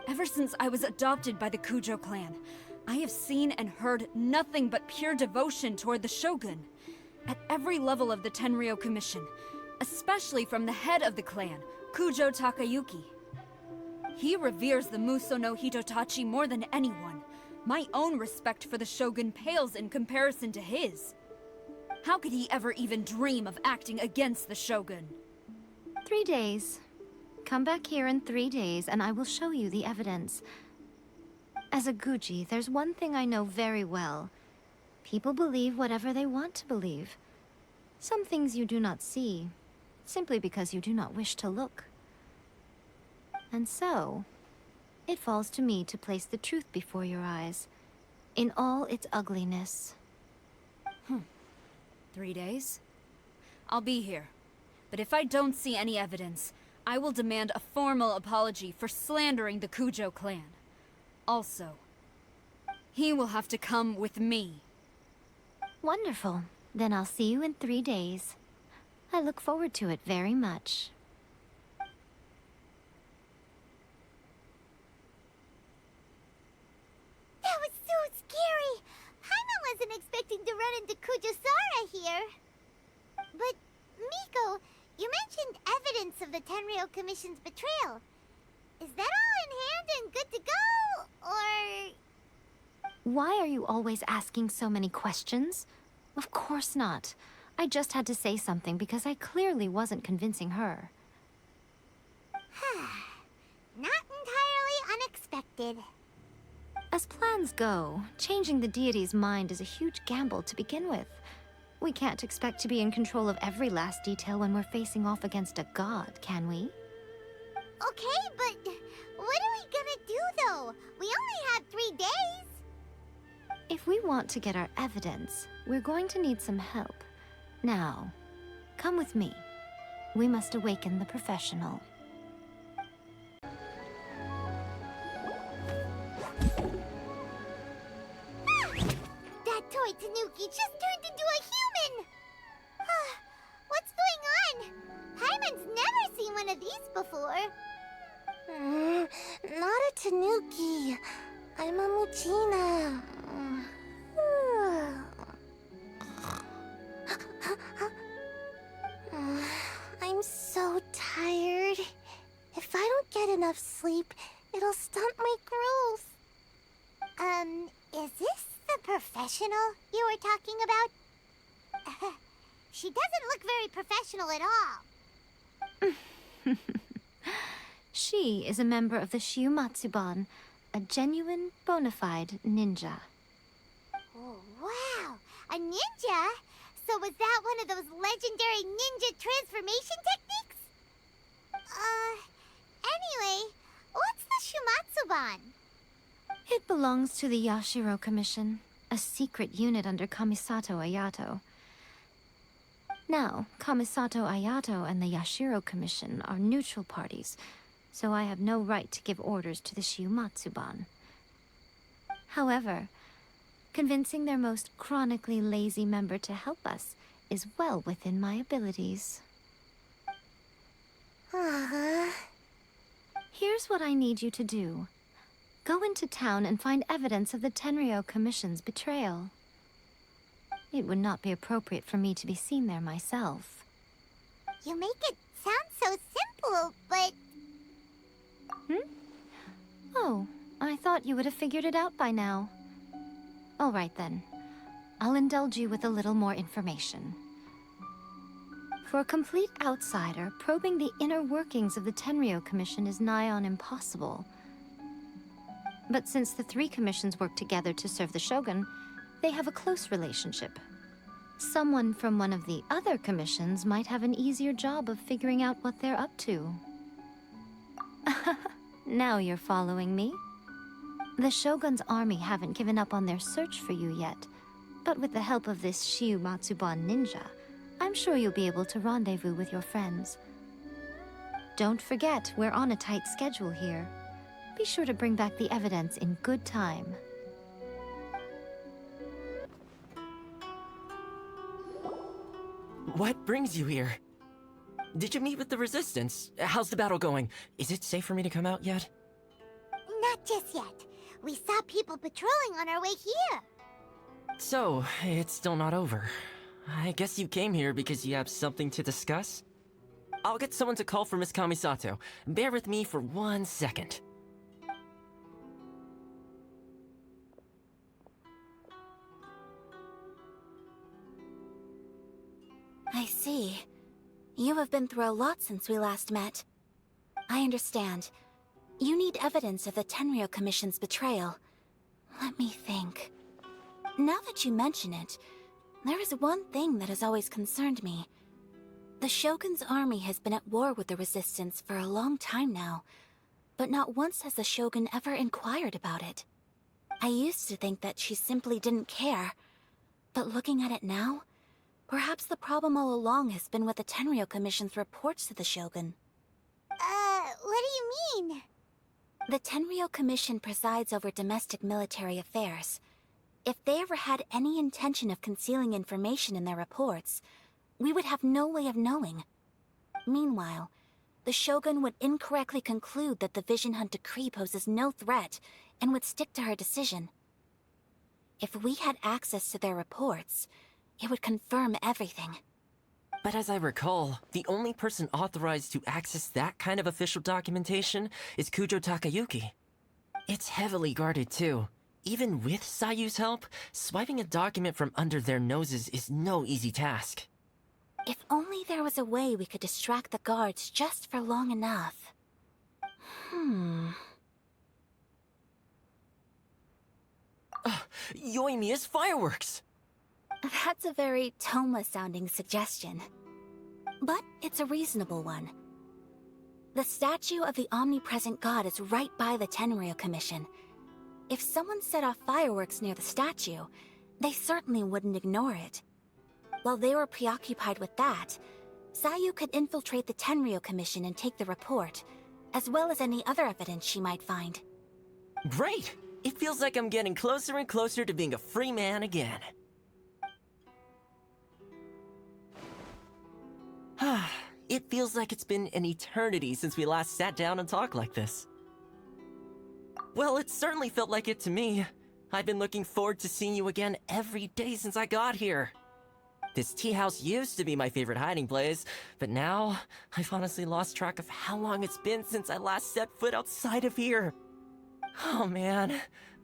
Ever since I was adopted by the Kujo clan, I have seen and heard nothing but pure devotion toward the Shogun. At every level of the Tenryou Commission, especially from the head of the clan, Kujo Takayuki. He reveres the Muso no Hitotachi more than anyone. My own respect for the Shogun pales in comparison to his. How could he ever even dream of acting against the Shogun? 3 days. Come back here in 3 days, and I will show you the evidence. As a Guji, there's one thing I know very well. People believe whatever they want to believe. Some things you do not see, simply because you do not wish to look. And so, it falls to me to place the truth before your eyes, in all its ugliness. 3 days? I'll be here. But if I don't see any evidence, I will demand a formal apology for slandering the Kujo clan. Also, he will have to come with me. Wonderful. Then I'll see you in 3 days. I look forward to it very much. That was so scary! Paimon wasn't expecting to run into Kujosara here. But, Miko, you mentioned evidence of the Tenryou Commission's betrayal. Is that all in hand and good to go, or...? Why are you always asking so many questions? Of course not. I just had to say something because I clearly wasn't convincing her. Not entirely unexpected. As plans go, changing the deity's mind is a huge gamble to begin with. We can't expect to be in control of every last detail when we're facing off against a god, can we? Okay, but what are we gonna do, though? We only have 3 days. If we want to get our evidence, we're going to need some help. Now, come with me. We must awaken the professional. That toy Tanuki just turned into a human! What's going on? Paimon's never seen one of these before. Not a Tanuki. I'm a Muchina. I'm so tired. If I don't get enough sleep, it'll stunt my growth. Is this the professional you were talking about? She doesn't look very professional at all. She is a member of the Shiumatsuban, a genuine, bona fide ninja. Oh, wow! A ninja? So was that one of those legendary ninja transformation techniques? Anyway, what's the Shumatsuban? It belongs to the Yashiro Commission, a secret unit under Kamisato Ayato. Now, Kamisato Ayato and the Yashiro Commission are neutral parties, so I have no right to give orders to the Shiumatsuban. However, convincing their most chronically lazy member to help us is well within my abilities. Here's what I need you to do. Go into town and find evidence of the Tenryou Commission's betrayal. It would not be appropriate for me to be seen there myself. You make it sound so simple, but... Oh, I thought you would have figured it out by now. All right then. I'll indulge you with a little more information. For a complete outsider, probing the inner workings of the Tenryou Commission is nigh on impossible. But since the 3 commissions work together to serve the Shogun, they have a close relationship. Someone from one of the other commissions might have an easier job of figuring out what they're up to. Now you're following me. The Shogun's army haven't given up on their search for you yet, but with the help of this Shiumatsuban ninja, I'm sure you'll be able to rendezvous with your friends. Don't forget, we're on a tight schedule here. Be sure to bring back the evidence in good time. What brings you here? Did you meet with the Resistance? How's the battle going? Is it safe for me to come out yet? Not just yet. We saw people patrolling on our way here. So, it's still not over. I guess you came here because you have something to discuss? I'll get someone to call for Miss Kamisato. Bear with me for 1 second. see. You have been through a lot since we last met. I understand. You need evidence of the Tenryou Commission's betrayal. Let me think. Now that you mention it, there is one thing that has always concerned me. The Shogun's army has been at war with the Resistance for a long time now, but not once has the Shogun ever inquired about it. I used to think that she simply didn't care, but looking at it now, perhaps the problem all along has been with the Tenryou Commission's reports to the Shogun. What do you mean? The Tenryou Commission presides over domestic military affairs. If they ever had any intention of concealing information in their reports, we would have no way of knowing. Meanwhile, the Shogun would incorrectly conclude that the Vision Hunt decree poses no threat and would stick to her decision. If we had access to their reports, it would confirm everything. But as I recall, the only person authorized to access that kind of official documentation is Kujo Takayuki. It's heavily guarded too. Even with Sayu's help, swiping a document from under their noses is no easy task. If only there was a way we could distract the guards just for long enough. Yoimiya's fireworks! That's a very Toma-sounding suggestion. But it's a reasonable one. The statue of the omnipresent god is right by the Tenryou Commission. If someone set off fireworks near the statue, they certainly wouldn't ignore it. While they were preoccupied with that, Sayu could infiltrate the Tenryou Commission and take the report, as well as any other evidence she might find. Great! It feels like I'm getting closer and closer to being a free man again. It feels like it's been an eternity since we last sat down and talked like this. Well, it certainly felt like it to me. I've been looking forward to seeing you again every day since I got here. This tea house used to be my favorite hiding place, but now I've honestly lost track of how long it's been since I last set foot outside of here. Oh man,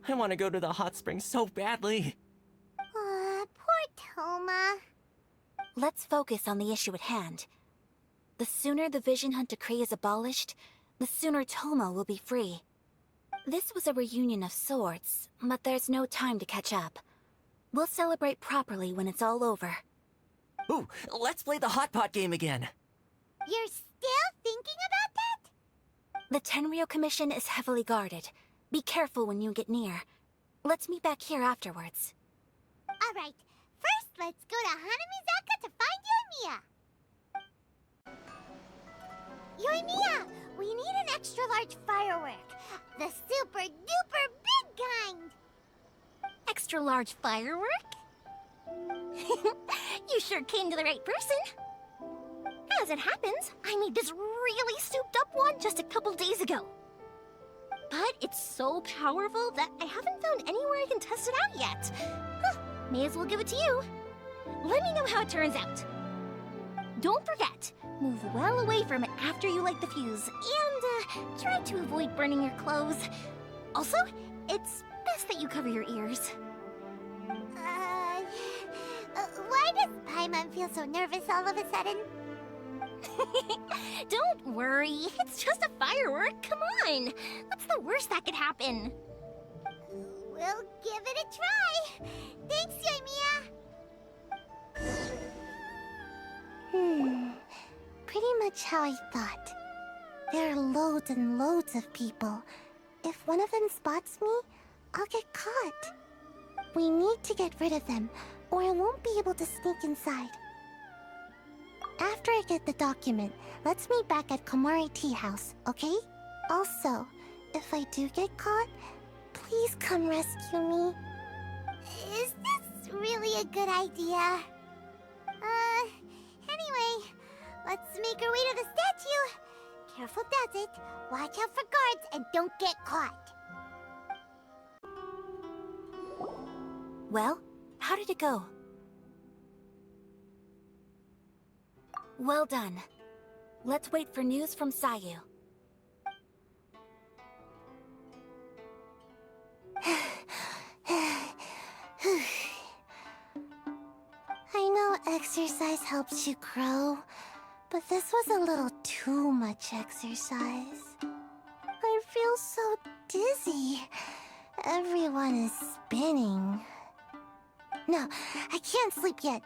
I want to go to the hot springs so badly. Poor Toma. Let's focus on the issue at hand. The sooner the Vision Hunt decree is abolished, the sooner Toma will be free. This was a reunion of sorts, but there's no time to catch up. We'll celebrate properly when it's all over. Ooh, let's play the hot pot game again. You're still thinking about that? The Tenryou Commission is heavily guarded. Be careful when you get near. Let's meet back here afterwards. Alright, first let's go to Hanamizaka to find Yoimiya. Yoimiya, we need an extra large firework. The super duper big kind. Extra large firework? You sure came to the right person. As it happens, I made this really souped up one just a couple days ago. But it's so powerful that I haven't found anywhere I can test it out yet. May as well give it to you. Let me know how it turns out. Don't forget, move well away from it after you light the fuse, and try to avoid burning your clothes. Also, it's best that you cover your ears. Why does Paimon feel so nervous all of a sudden? Don't worry, it's just a firework, come on! What's the worst that could happen? We'll give it a try. Thanks, Yoimiya. Pretty much how I thought. There are loads and loads of people. If one of them spots me, I'll get caught. We need to get rid of them, or I won't be able to sneak inside. After I get the document, let's meet back at Komari Tea House, okay? Also, if I do get caught, please come rescue me. Is this really a good idea? Anyway, let's make our way to the statue. Careful does it. Watch out for guards and don't get caught. Well, how did it go? Well done. Let's wait for news from Sayu. I know exercise helps helps you grow, but this was a little too much exercise. I feel so dizzy. Everyone is spinning. No, I can't sleep yet.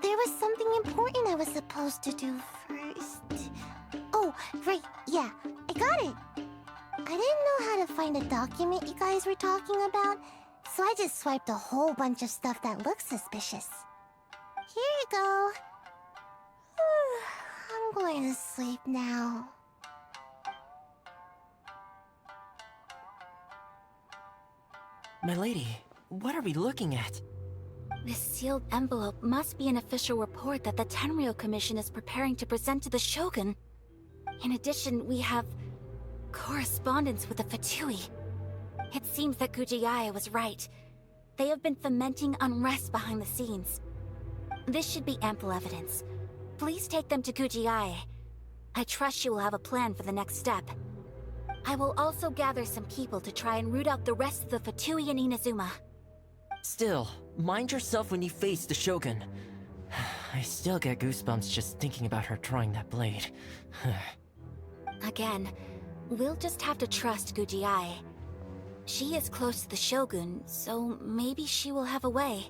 There was something important I was supposed to do first. Oh, right, yeah, I got it. I didn't know how to find a document you guys were talking about, so I just swiped a whole bunch of stuff that looks suspicious. Here you go. I'm going to sleep now. My lady, what are we looking at? This sealed envelope must be an official report that the Tenryou Commission is preparing to present to the Shogun. In addition, we have correspondence with the Fatui. It seems that Gujiaya was right. They have been fomenting unrest behind the scenes. This should be ample evidence. Please take them to Gujiaya. I trust you will have a plan for the next step. I will also gather some people to try and root out the rest of the Fatui in Inazuma. Still, mind yourself when you face the Shogun. I still get goosebumps just thinking about her drawing that blade. Again, we'll just have to trust Gujiai. She is close to the Shogun, so maybe she will have a way.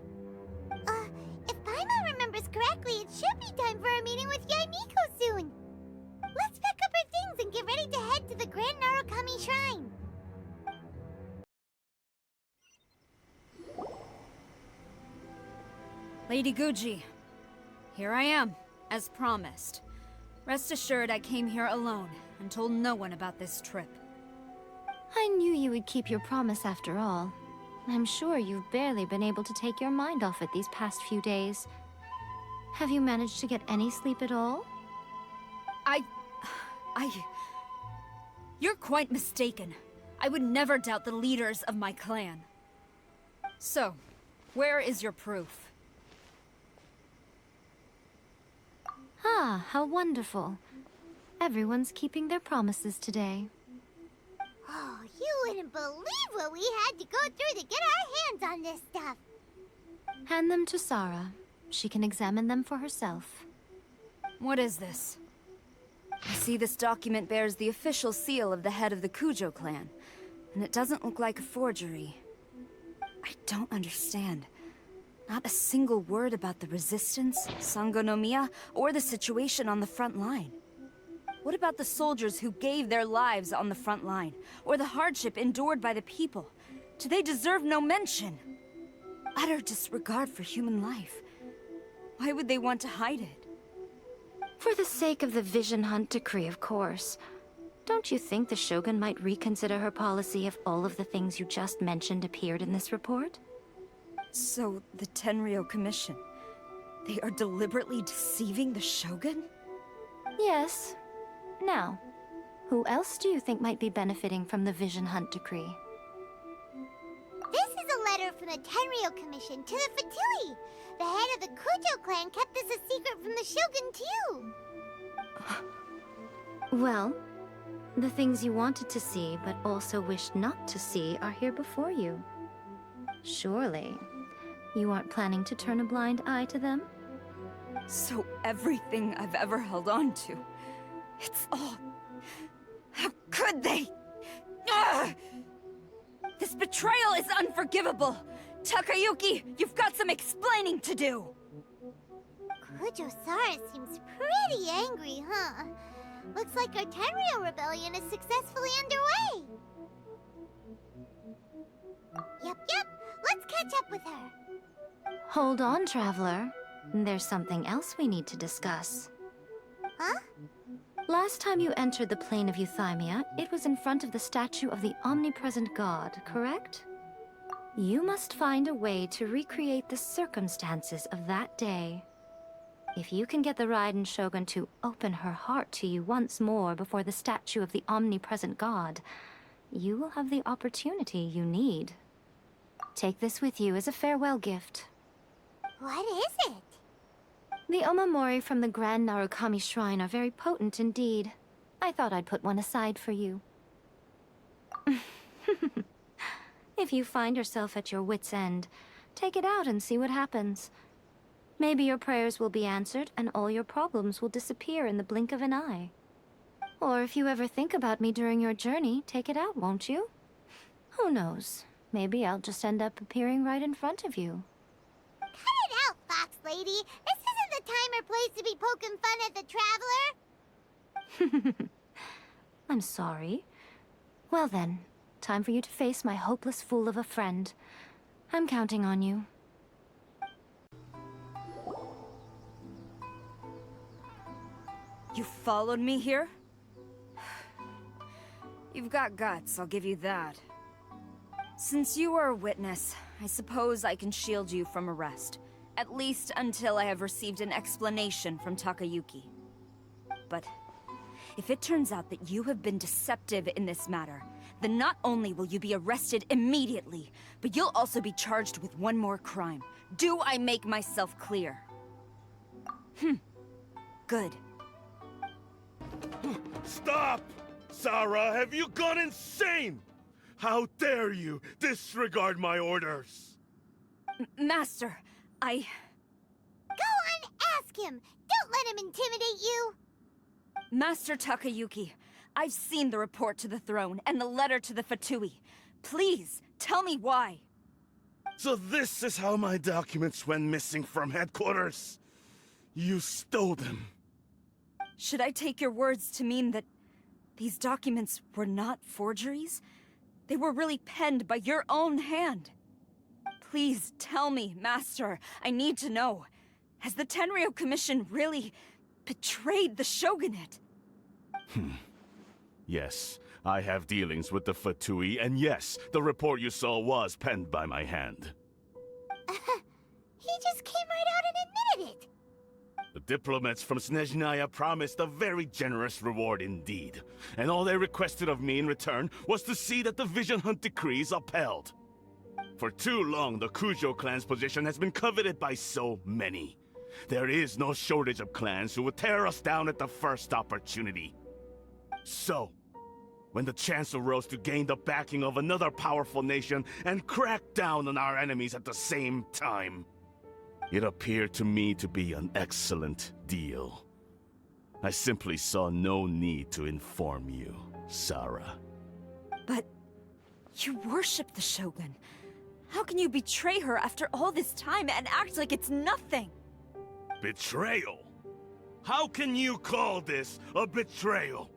If Paimon remembers correctly, it should be time for a meeting with Yaimiko soon. Let's pack up our things and get ready to head to the Grand Narukami Shrine. Lady Guji, here I am, as promised. Rest assured I came here alone and told no one about this trip. I knew you would keep your promise after all. I'm sure you've barely been able to take your mind off it these past few days. Have you managed to get any sleep at all? You're quite mistaken. I would never doubt the leaders of my clan. So, where is your proof? Ah, how wonderful. Everyone's keeping their promises today. Oh, you wouldn't believe what we had to go through to get our hands on this stuff. Hand them to Sarah. She can examine them for herself. What is this? I see this document bears the official seal of the head of the Kujo clan, and it doesn't look like a forgery. I don't understand. Not a single word about the resistance, Sangonomiya, or the situation on the front line. What about the soldiers who gave their lives on the front line, or the hardship endured by the people? Do they deserve no mention? Utter disregard for human life. Why would they want to hide it? For the sake of the Vision Hunt decree, of course. Don't you think the Shogun might reconsider her policy if all of the things you just mentioned appeared in this report? So, the Tenryou Commission, they are deliberately deceiving the Shogun? Yes. Now, who else do you think might be benefiting from the Vision Hunt decree? This is a letter from the Tenryou Commission to the Fatui. The head of the Kujo clan kept this a secret from the Shogun, too. Well, the things you wanted to see but also wished not to see are here before you. Surely, you aren't planning to turn a blind eye to them? So everything I've ever held on to, it's all... How could they? Ugh! This betrayal is unforgivable! Takayuki, you've got some explaining to do! Kujo-Sara seems pretty angry, huh? Looks like our Tenryou rebellion is successfully underway. Yep. Let's catch up with her. Hold on, Traveler. There's something else we need to discuss. Huh? Last time you entered the plane of Euthymia, it was in front of the statue of the Omnipresent God, correct? You must find a way to recreate the circumstances of that day. If you can get the Raiden Shogun to open her heart to you once more before the statue of the Omnipresent God, you will have the opportunity you need. Take this with you as a farewell gift. What is it? The omamori from the Grand Narukami Shrine are very potent indeed. I thought I'd put one aside for you. If you find yourself at your wit's end, take it out and see what happens. Maybe your prayers will be answered and all your problems will disappear in the blink of an eye. Or if you ever think about me during your journey, take it out, won't you? Who knows? Maybe I'll just end up appearing right in front of you. Cut it out, Fox Lady! This isn't the time or place to be poking fun at the Traveler! I'm sorry. Well then, time for you to face my hopeless fool of a friend. I'm counting on you. You followed me here? You've got guts, I'll give you that. Since you are a witness, I suppose I can shield you from arrest. At least until I have received an explanation from Takayuki. But if it turns out that you have been deceptive in this matter, then not only will you be arrested immediately, but you'll also be charged with one more crime. Do I make myself clear? Good. Stop! Sarah, have you gone insane? How dare you disregard my orders? Master, Go on, ask him! Don't let him intimidate you! Master Takayuki, I've seen the report to the throne and the letter to the Fatui. Please, tell me why. So this is how my documents went missing from headquarters? You stole them. Should I take your words to mean that these documents were not forgeries? They were really penned by your own hand. Please tell me, Master. I need to know. Has the Tenryo Commission really betrayed the Shogunate? Yes, I have dealings with the Fatui, and yes, the report you saw was penned by my hand. He just came right out and admitted it! The diplomats from Snezhnaya promised a very generous reward indeed, and all they requested of me in return was to see that the Vision Hunt decree is upheld. For too long, the Kujo clan's position has been coveted by so many. There is no shortage of clans who would tear us down at the first opportunity. So, when the chance arose to gain the backing of another powerful nation and crack down on our enemies at the same time, it appeared to me to be an excellent deal. I simply saw no need to inform you, Sarah. But you worship the Shogun. How can you betray her after all this time and act like it's nothing? Betrayal? How can you call this a betrayal?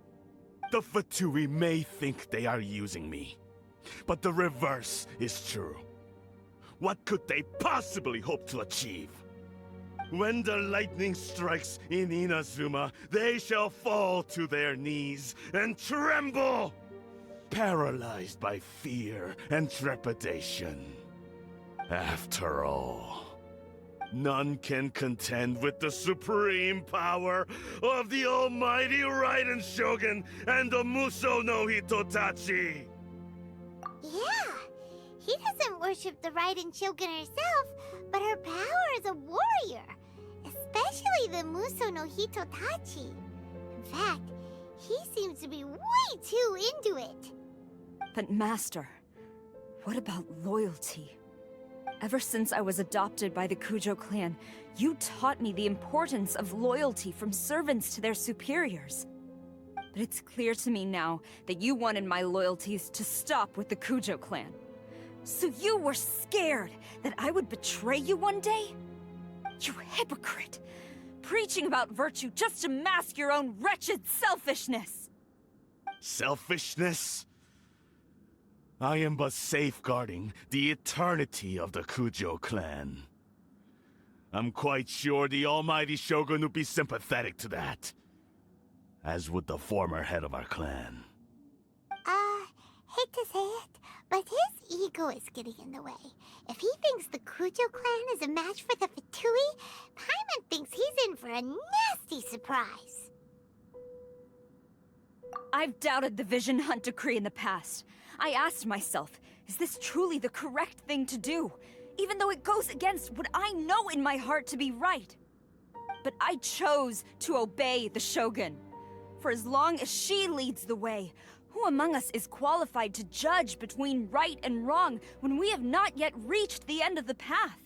The Fatui may think they are using me, but the reverse is true. What could they possibly hope to achieve? When the lightning strikes in Inazuma, they shall fall to their knees and tremble, paralyzed by fear and trepidation. After all, none can contend with the supreme power of the almighty Raiden Shogun and the Muso no Hitotachi! Yeah, he doesn't worship the Raiden Shogun herself, but her power as a warrior, especially the Muso no Hitotachi. In fact, he seems to be way too into it. But Master, what about loyalty? Ever since I was adopted by the Kujo clan, you taught me the importance of loyalty from servants to their superiors. But it's clear to me now that you wanted my loyalties to stop with the Kujo clan. So you were scared that I would betray you one day? You hypocrite! Preaching about virtue just to mask your own wretched selfishness! Selfishness? I am but safeguarding the eternity of the Kujo clan. I'm quite sure the almighty Shogun would be sympathetic to that, as would the former head of our clan. Hate to say it, but his ego is getting in the way. If he thinks the Kujo clan is a match for the Fatui, Paimon thinks he's in for a nasty surprise. I've doubted the Vision Hunt decree in the past. I asked myself, is this truly the correct thing to do? Even though it goes against what I know in my heart to be right. But I chose to obey the Shogun. For as long as she leads the way, who among us is qualified to judge between right and wrong when we have not yet reached the end of the path?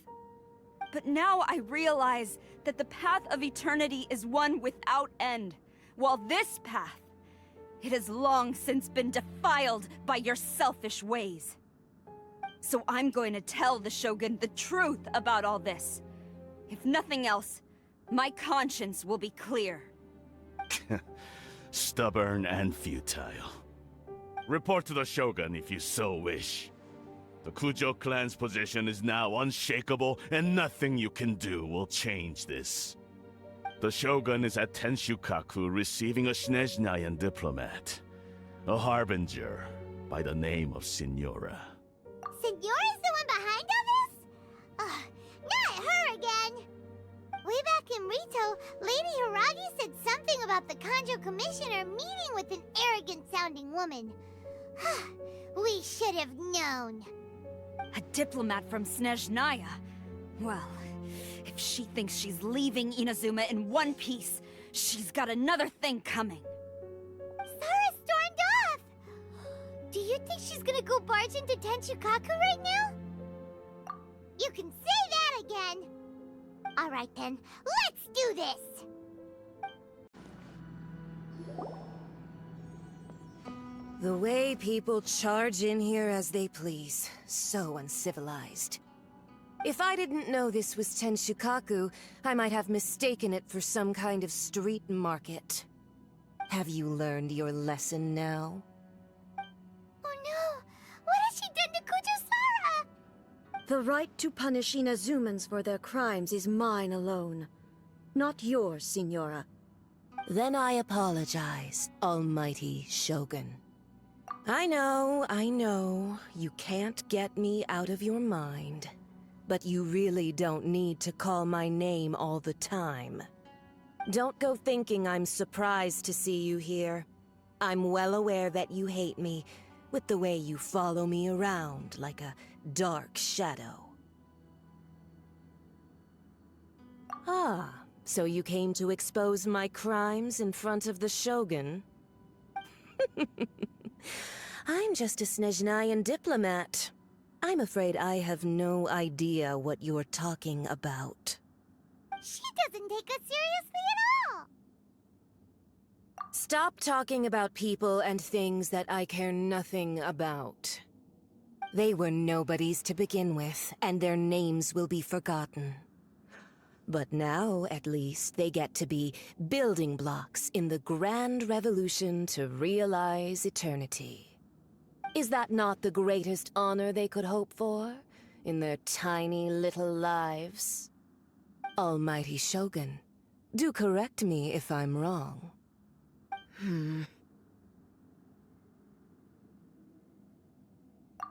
But now I realize that the path of eternity is one without end, while this path, it has long since been defiled by your selfish ways. So I'm going to tell the Shogun the truth about all this. If nothing else, my conscience will be clear. Stubborn and futile. Report to the Shogun if you so wish. The Kujo clan's position is now unshakable, and nothing you can do will change this. The Shogun is at Tenshukaku receiving a Snezhnayan diplomat, a harbinger by the name of Signora. Signora's the one behind all this? Ugh, not her again! Way back in Rito, Lady Hiragi said something about the Kanjo Commissioner meeting with an arrogant-sounding woman. We should have known. A diplomat from Snezhnaya? Well, if she thinks she's leaving Inazuma in one piece, she's got another thing coming. Sara stormed off! Do you think she's gonna go barge into Tenshukaku right now? You can say that again! Alright then, let's do this! The way people charge in here as they please. So uncivilized. If I didn't know this was Tenshukaku, I might have mistaken it for some kind of street market. Have you learned your lesson now? Oh no! What has she done to Kujo-Sara? The right to punish Inazumans for their crimes is mine alone. Not yours, Signora. Then I apologize, Almighty Shogun. I know, you can't get me out of your mind. But you really don't need to call my name all the time. Don't go thinking I'm surprised to see you here. I'm well aware that you hate me, with the way you follow me around like a dark shadow. Ah, so you came to expose my crimes in front of the Shogun? I'm just a Snezhnayan diplomat. I'm afraid I have no idea what you're talking about. She doesn't take us seriously at all! Stop talking about people and things that I care nothing about. They were nobodies to begin with, and their names will be forgotten. But now, at least, they get to be building blocks in the grand revolution to realize eternity. Is that not the greatest honor they could hope for, in their tiny little lives? Almighty Shogun, do correct me if I'm wrong.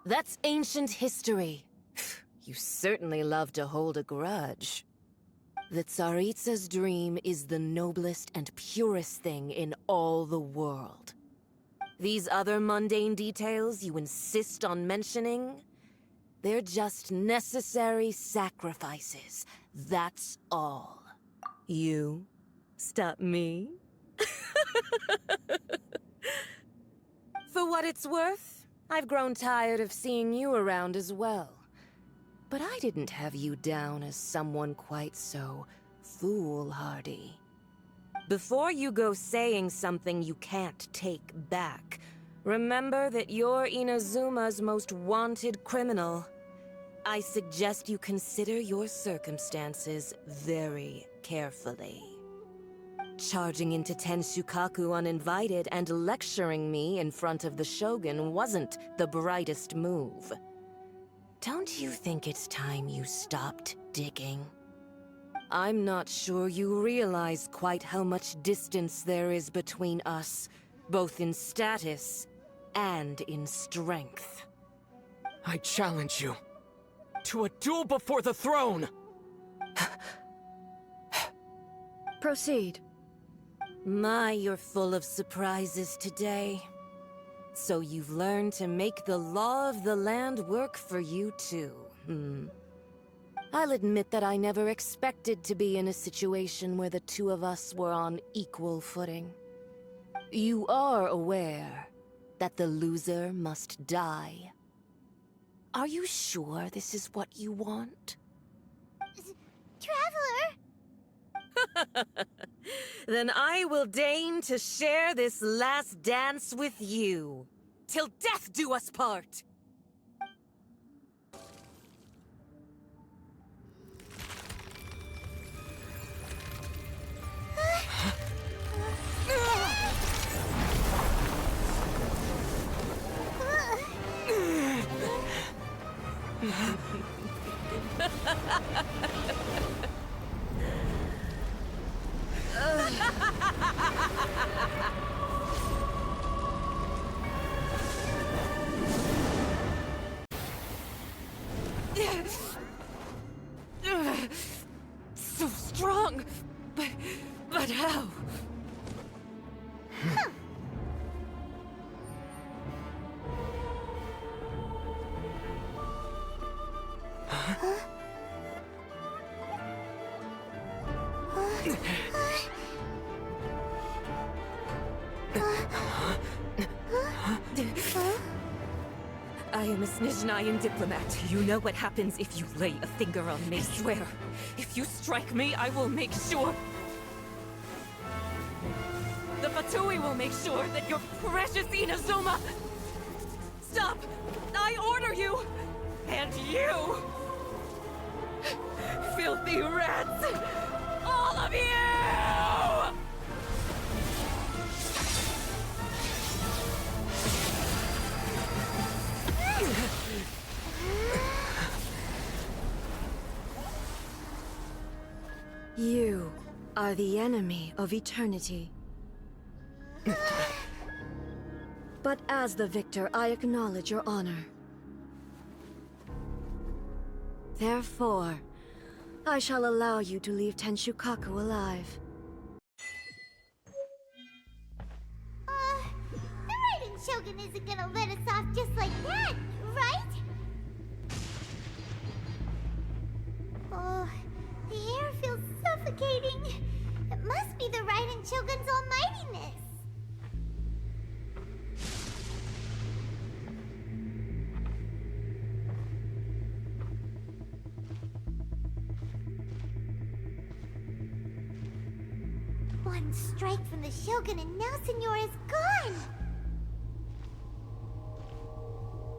That's ancient history. You certainly love to hold a grudge. The Tsaritsa's dream is the noblest and purest thing in all the world. These other mundane details you insist on mentioning, they're just necessary sacrifices. That's all. You stop me? For what it's worth, I've grown tired of seeing you around as well. But I didn't have you down as someone quite so foolhardy. Before you go saying something you can't take back, remember that you're Inazuma's most wanted criminal. I suggest you consider your circumstances very carefully. Charging into Tenshukaku uninvited and lecturing me in front of the Shogun wasn't the brightest move. Don't you think it's time you stopped digging? I'm not sure you realize quite how much distance there is between us, both in status and in strength. I challenge you to a duel before the throne! Proceed. My, you're full of surprises today. So you've learned to make the law of the land work for you too, I'll admit that I never expected to be in a situation where the two of us were on equal footing. You are aware that the loser must die. Are you sure this is what you want? Traveler! Then I will deign to share this last dance with you. Till death do us part! So strong, but how? I am a Snezhnayan diplomat. You know what happens if you lay a finger on me, swear. If you strike me, I will make sure... The Fatui will make sure that your precious Inazuma... Stop! I order you! And you! Filthy rats! All of you! You are the enemy of eternity. But as the victor, I acknowledge your honor. Therefore, I shall allow you to leave Tenshukaku alive. The Raiden Shogun isn't gonna let us off just like that, right? Oh, the air feels suffocating. It must be the Raiden Shogun's almightiness. One strike from the Shogun and now Senora is gone!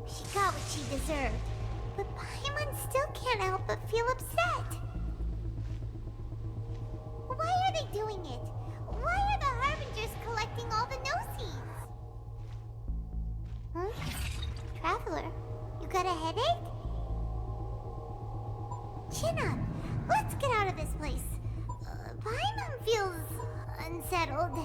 She got what she deserved, but Paimon still can't help but feel upset. Why are they doing it? Why are the Harbingers collecting all the no-seeds? Huh? Traveler, you got a headache? Chin up! Let's get out of this place. Paimon feels... unsettled.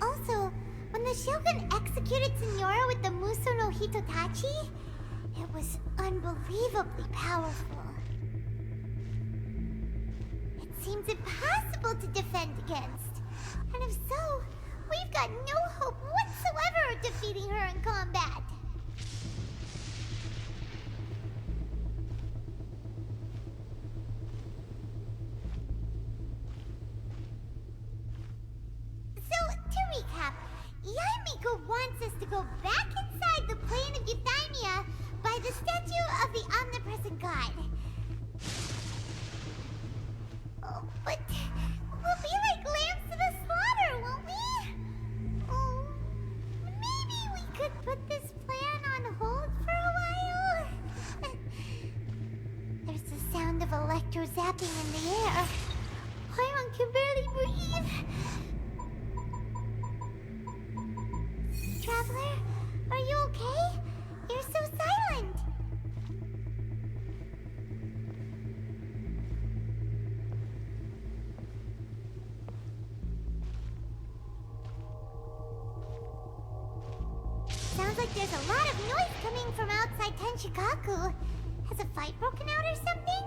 Also, when the Shogun executed Senora with the Muso no Hitotachi, it was unbelievably powerful. It seems impossible to defend against. And if so, we've got no hope whatsoever of defeating her in combat. So, to recap, Yaimiko wants us to go back inside the plane of Euthymia by the statue of the Omnipresent God. Oh, but we'll be like lambs to the slaughter, won't we? Oh, maybe we could put this plan on hold for a while? There's the sound of electro zapping in the air. Paimon can barely breathe. Traveler, are you okay? You're so silent. Sounds like there's a lot of noise coming from outside Tenshukaku. Has a fight broken out or something?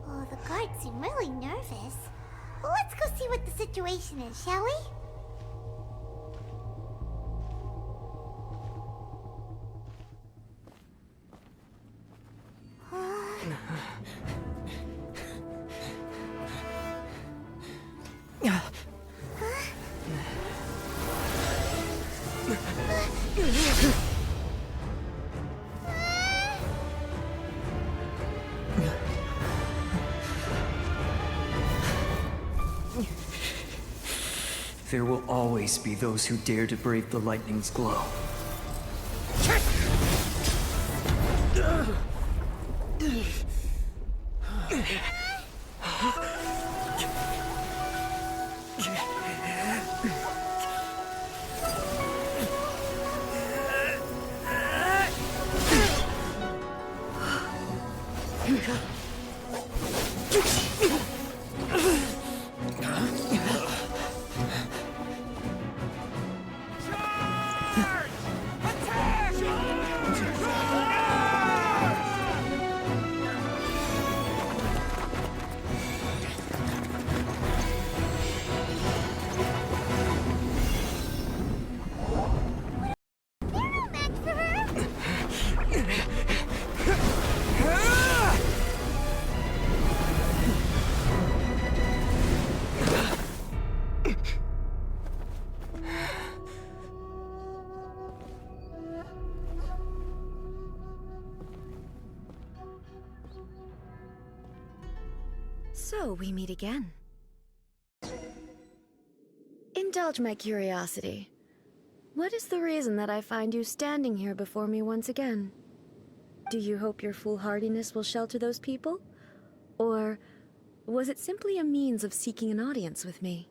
Oh, the guards seem really nervous. Let's go see what the situation is, shall we? there will always be those who dare to brave the lightning's glow. So, we meet again. Indulge my curiosity. What is the reason that I find you standing here before me once again? Do you hope your foolhardiness will shelter those people? Or was it simply a means of seeking an audience with me?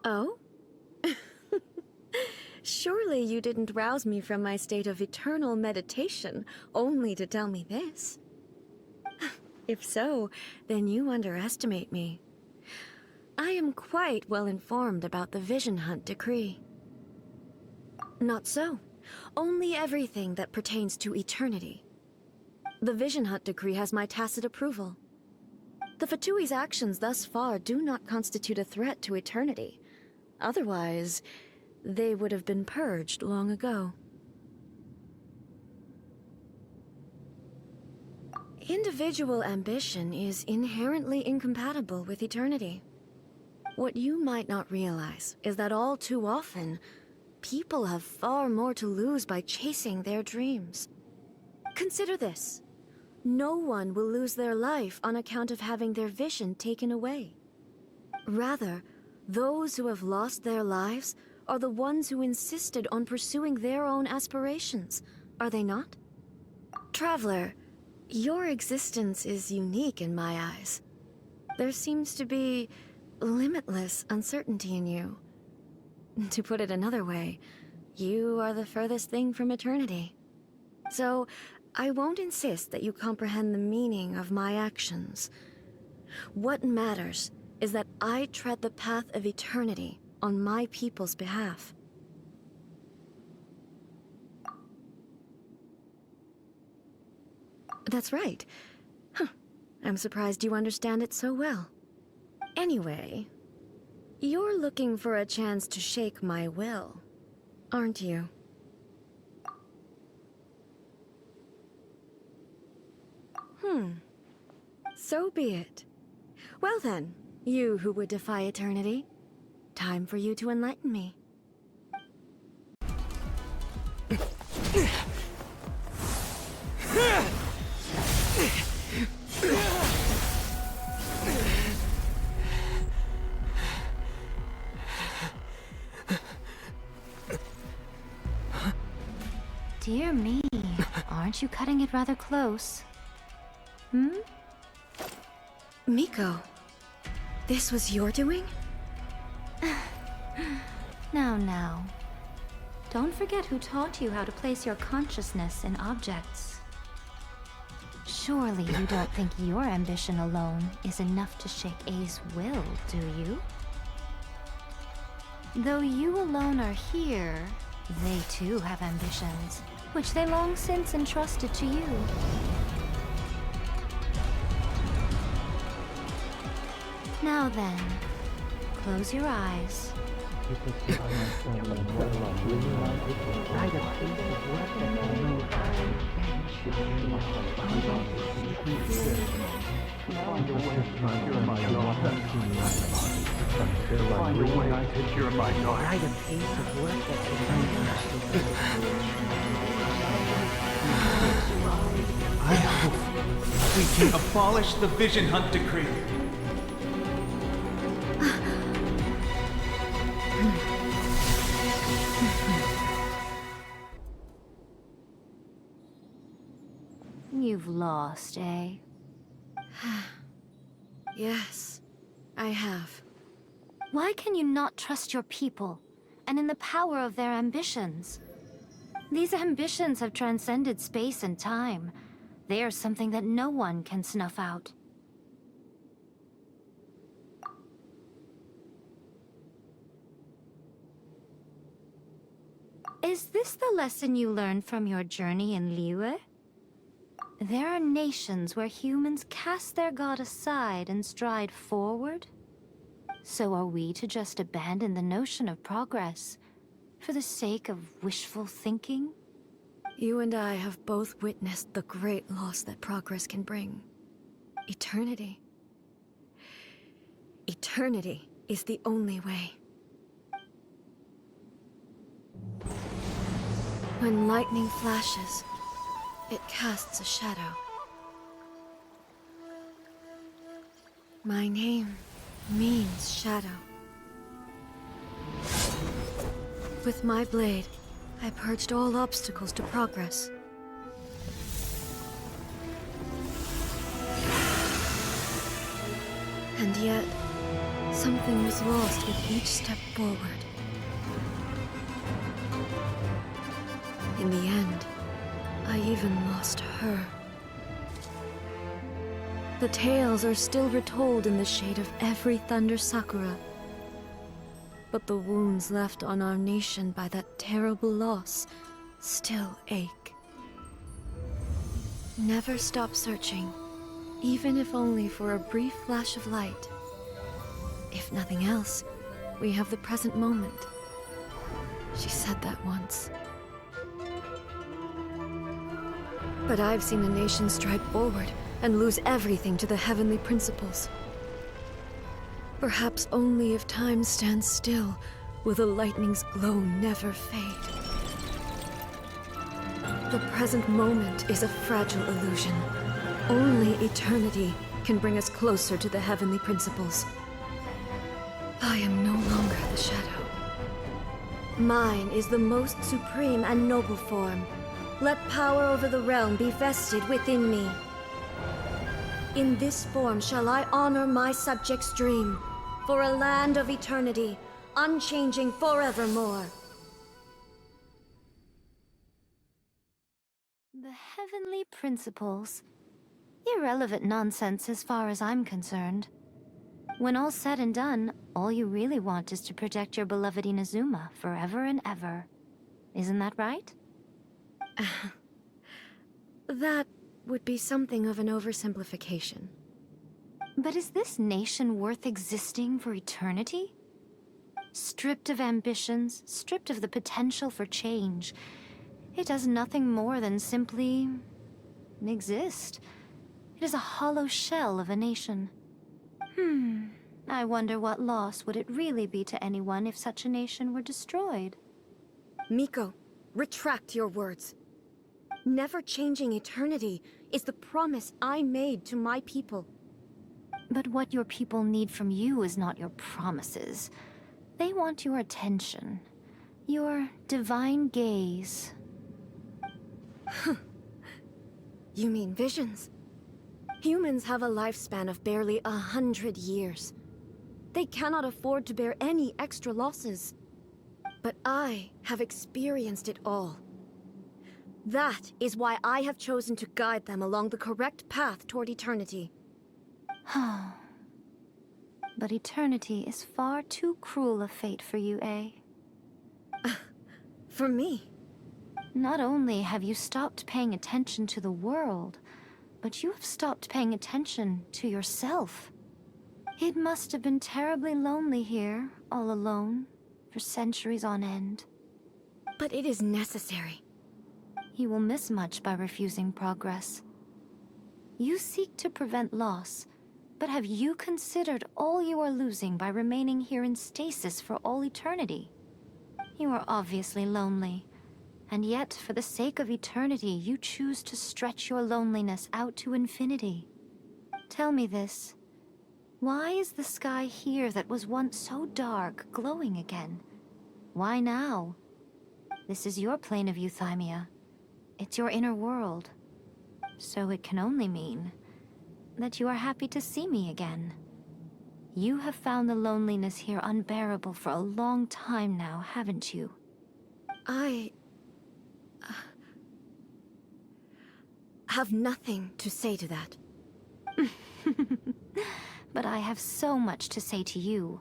Oh? Surely you didn't rouse me from my state of eternal meditation only to tell me this. If so, then you underestimate me. I am quite well informed about the Vision Hunt decree. Not so. Only everything that pertains to eternity. The Vision Hunt decree has my tacit approval. The Fatui's actions thus far do not constitute a threat to eternity. Otherwise, they would have been purged long ago. Individual ambition is inherently incompatible with eternity. What you might not realize is that all too often, people have far more to lose by chasing their dreams. Consider this. No one will lose their life on account of having their vision taken away. Rather, those who have lost their lives are the ones who insisted on pursuing their own aspirations, are they not? Traveler, your existence is unique in my eyes. There seems to be limitless uncertainty in you. To put it another way, you are the furthest thing from eternity. So, I won't insist that you comprehend the meaning of my actions. What matters is that I tread the path of eternity on my people's behalf. That's right. Huh. I'm surprised you understand it so well. Anyway, you're looking for a chance to shake my will, aren't you? So be it. Well then, you who would defy eternity, time for you to enlighten me. Dear me, aren't you cutting it rather close? Miko, this was your doing? Now. Don't forget who taught you how to place your consciousness in objects. Surely you don't think your ambition alone is enough to shake A's will, do you? Though you alone are here, they too have ambitions, which they long since entrusted to you. Now then, close your eyes. I hope we can abolish the Vision Hunt Decree. You've lost, eh? Yes, I have. Why can you not trust your people, and in the power of their ambitions? These ambitions have transcended space and time. They are something that no one can snuff out. Is this the lesson you learned from your journey in Liyue? There are nations where humans cast their god aside and stride forward. So are we to just abandon the notion of progress for the sake of wishful thinking? You and I have both witnessed the great loss that progress can bring. Eternity. Eternity is the only way. When lightning flashes, it casts a shadow. My name means shadow. With my blade, I purged all obstacles to progress. And yet, something was lost with each step forward. In the end, I even lost her. The tales are still retold in the shade of every Thunder Sakura. But the wounds left on our nation by that terrible loss still ache. Never stop searching, even if only for a brief flash of light. If nothing else, we have the present moment. She said that once. But I've seen a nation stride forward and lose everything to the heavenly principles. Perhaps only if time stands still will the lightning's glow never fade. The present moment is a fragile illusion. Only eternity can bring us closer to the heavenly principles. I am no longer the shadow. Mine is the most supreme and noble form. Let power over the realm be vested within me. In this form shall I honor my subjects' dream, for a land of eternity, unchanging forevermore. The heavenly principles. Irrelevant nonsense as far as I'm concerned. When all's said and done, all you really want is to protect your beloved Inazuma forever and ever. Isn't that right? That would be something of an oversimplification. But is this nation worth existing for eternity? Stripped of ambitions, stripped of the potential for change, it does nothing more than simply exist. It is a hollow shell of a nation. I wonder what loss would it really be to anyone if such a nation were destroyed? Miko, retract your words. Never-changing eternity is the promise I made to my people. But what your people need from you is not your promises. They want your attention. Your divine gaze. You mean visions? Humans have a lifespan of barely 100 years. They cannot afford to bear any extra losses. But I have experienced it all. That is why I have chosen to guide them along the correct path toward eternity. But eternity is far too cruel a fate for you, eh? For me? Not only have you stopped paying attention to the world, but you have stopped paying attention to yourself. It must have been terribly lonely here, all alone, for centuries on end. But it is necessary. You will miss much by refusing progress. You seek to prevent loss, but have you considered all you are losing by remaining here in stasis for all eternity? You are obviously lonely, And yet, for the sake of eternity, you choose to stretch your loneliness out to infinity. Tell me this. Why is the sky here that was once so dark glowing again? Why now? This is your plane of euthymia. It's your inner world. So it can only mean that you are happy to see me again. You have found the loneliness here unbearable for a long time now, haven't you? I have nothing to say to that. But I have so much to say to you.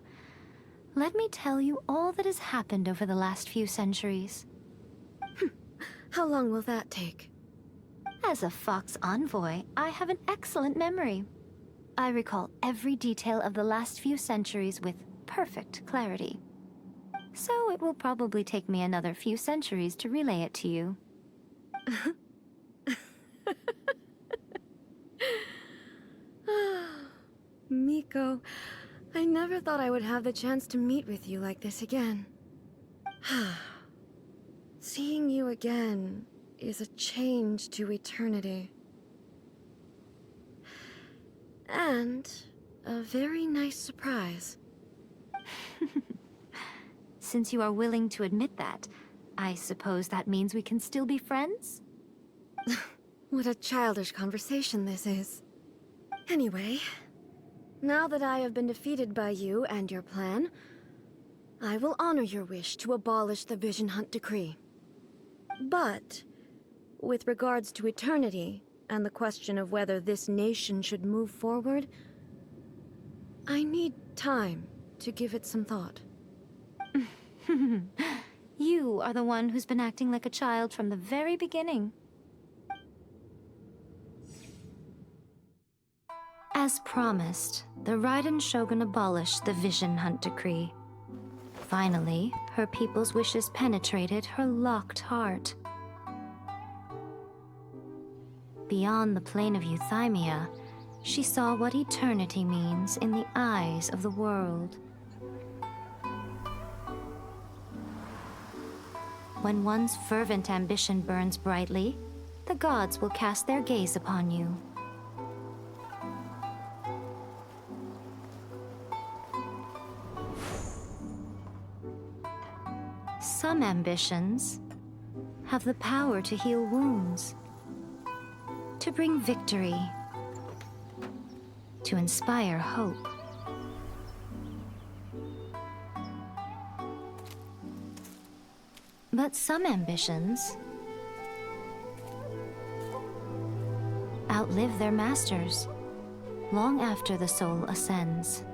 Let me tell you all that has happened over the last few centuries. How long will that take? As a Fox envoy, I have an excellent memory. I recall every detail of the last few centuries with perfect clarity. So it will probably take me another few centuries to relay it to you. Miko, I never thought I would have the chance to meet with you like this again. Seeing you again is a change to eternity. And a very nice surprise. Since you are willing to admit that, I suppose that means we can still be friends? What a childish conversation this is. Anyway, now that I have been defeated by you and your plan, I will honor your wish to abolish the Vision Hunt Decree. But, with regards to eternity, and the question of whether this nation should move forward, I need time to give it some thought. You are the one who's been acting like a child from the very beginning. As promised, the Raiden Shogun abolished the Vision Hunt Decree. Finally, her people's wishes penetrated her locked heart. Beyond the plane of euthymia, she saw what eternity means in the eyes of the world. When one's fervent ambition burns brightly, the gods will cast their gaze upon you. Some ambitions have the power to heal wounds, to bring victory, to inspire hope. But some ambitions outlive their masters long after the soul ascends.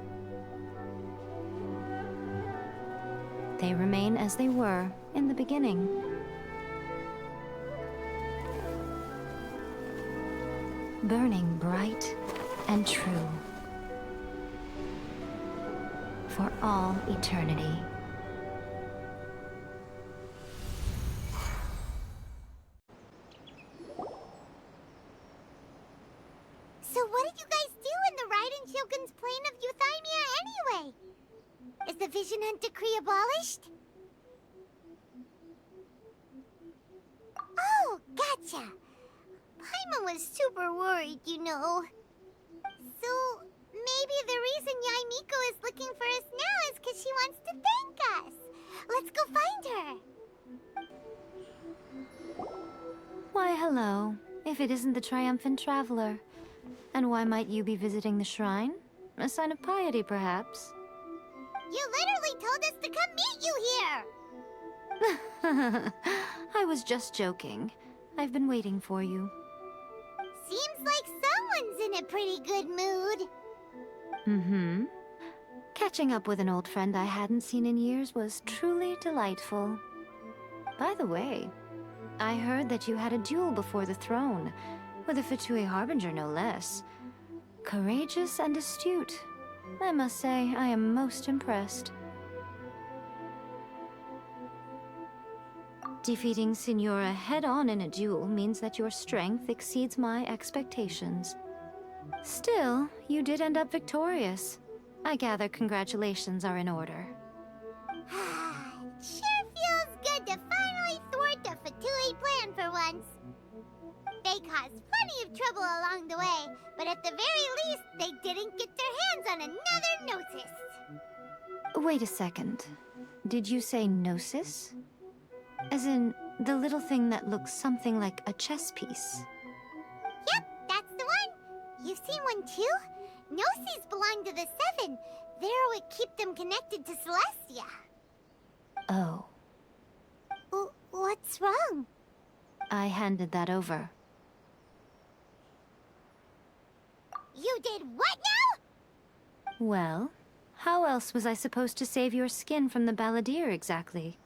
They remain as they were in the beginning. Burning bright and true for all eternity. So what did you guys do in the Raiden Shogun's plane of euthymia anyway? Is the Vision Hunt Decree abolished? Oh, gotcha. Paimon was super worried, you know. So, maybe the reason Yae Miko is looking for us now is because she wants to thank us. Let's go find her. Why, hello. If it isn't the triumphant traveler. And why might you be visiting the shrine? A sign of piety, perhaps? You literally told us to come meet you here! I was just joking. I've been waiting for you. Seems like someone's in a pretty good mood. Mm-hmm. Catching up with an old friend I hadn't seen in years was truly delightful. By the way, I heard that you had a duel before the throne, with a Fatui Harbinger no less. Courageous and astute. I must say, I am most impressed. Defeating Signora head-on in a duel means that your strength exceeds my expectations. Still, you did end up victorious. I gather congratulations are in order. Sure feels good to finally thwart the Fatui caused plenty of trouble along the way, but at the very least, they didn't get their hands on another Gnosis. Wait a second. Did you say Gnosis? As in, the little thing that looks something like a chess piece? Yep, that's the one. You've seen one too? Gnosis belong to the Seven. They're what keep them connected to Celestia. Oh. What's wrong? I handed that over. You did what now? Well, how else was I supposed to save your skin from the Balladeer exactly?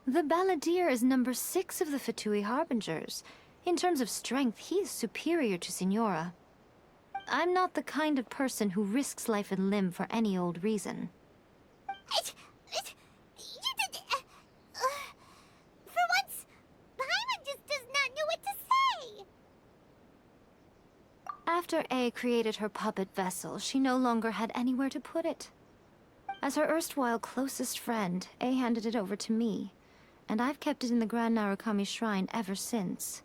The Balladeer is number 6 of the Fatui Harbingers. In terms of strength, he is superior to Signora. I'm not the kind of person who risks life and limb for any old reason. For once, Paimon just does not know what to say. After A created her puppet vessel, she no longer had anywhere to put it. As her erstwhile closest friend, A handed it over to me, and I've kept it in the Grand Narukami Shrine ever since.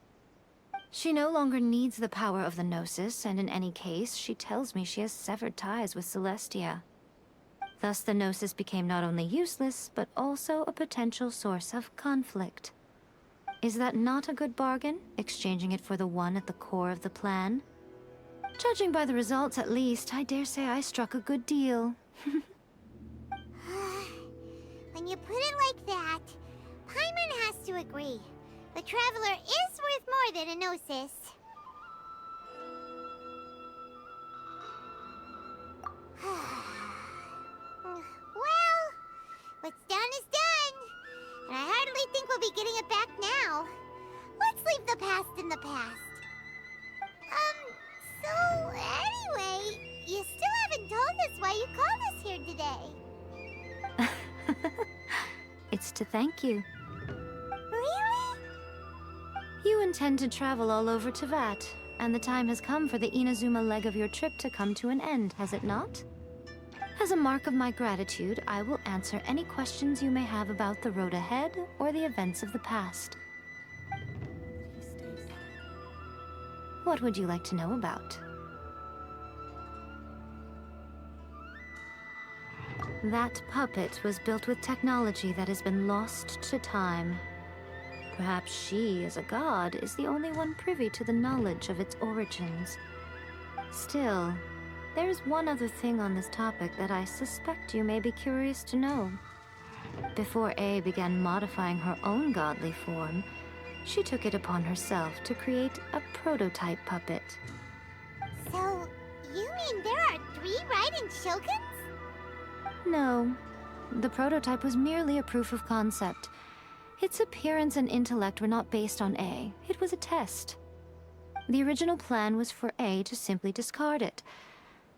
She no longer needs the power of the Gnosis, and in any case, she tells me she has severed ties with Celestia. Thus, the Gnosis became not only useless, but also a potential source of conflict. Is that not a good bargain, exchanging it for the one at the core of the plan? Judging by the results, at least, I dare say I struck a good deal. When you put it like that, Paimon has to agree. The Traveler is worth more than a Gnosis. Well, what's done is done. And I hardly think we'll be getting it back now. Let's leave the past in the past. So anyway, you still haven't told us why you called us here today. It's to thank you. Really? You intend to travel all over Teyvat, and the time has come for the Inazuma leg of your trip to come to an end, has it not? As a mark of my gratitude, I will answer any questions you may have about the road ahead or the events of the past. What would you like to know about? That puppet was built with technology that has been lost to time. Perhaps she, as a god, is the only one privy to the knowledge of its origins. Still, there is one other thing on this topic that I suspect you may be curious to know. Before A began modifying her own godly form, she took it upon herself to create a prototype puppet. So, you mean there are 3 Raiden Shoguns? No. The prototype was merely a proof of concept. Its appearance and intellect were not based on A. It was a test. The original plan was for A to simply discard it.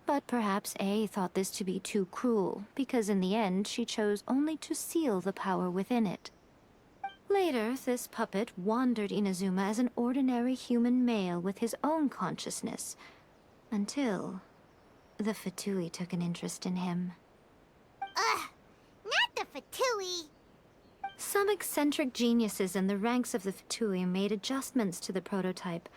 But perhaps A thought this to be too cruel, because in the end she chose only to seal the power within it. Later, this puppet wandered Inazuma as an ordinary human male with his own consciousness, until the Fatui took an interest in him. Not the Fatui! Some eccentric geniuses in the ranks of the Fatui made adjustments to the prototype,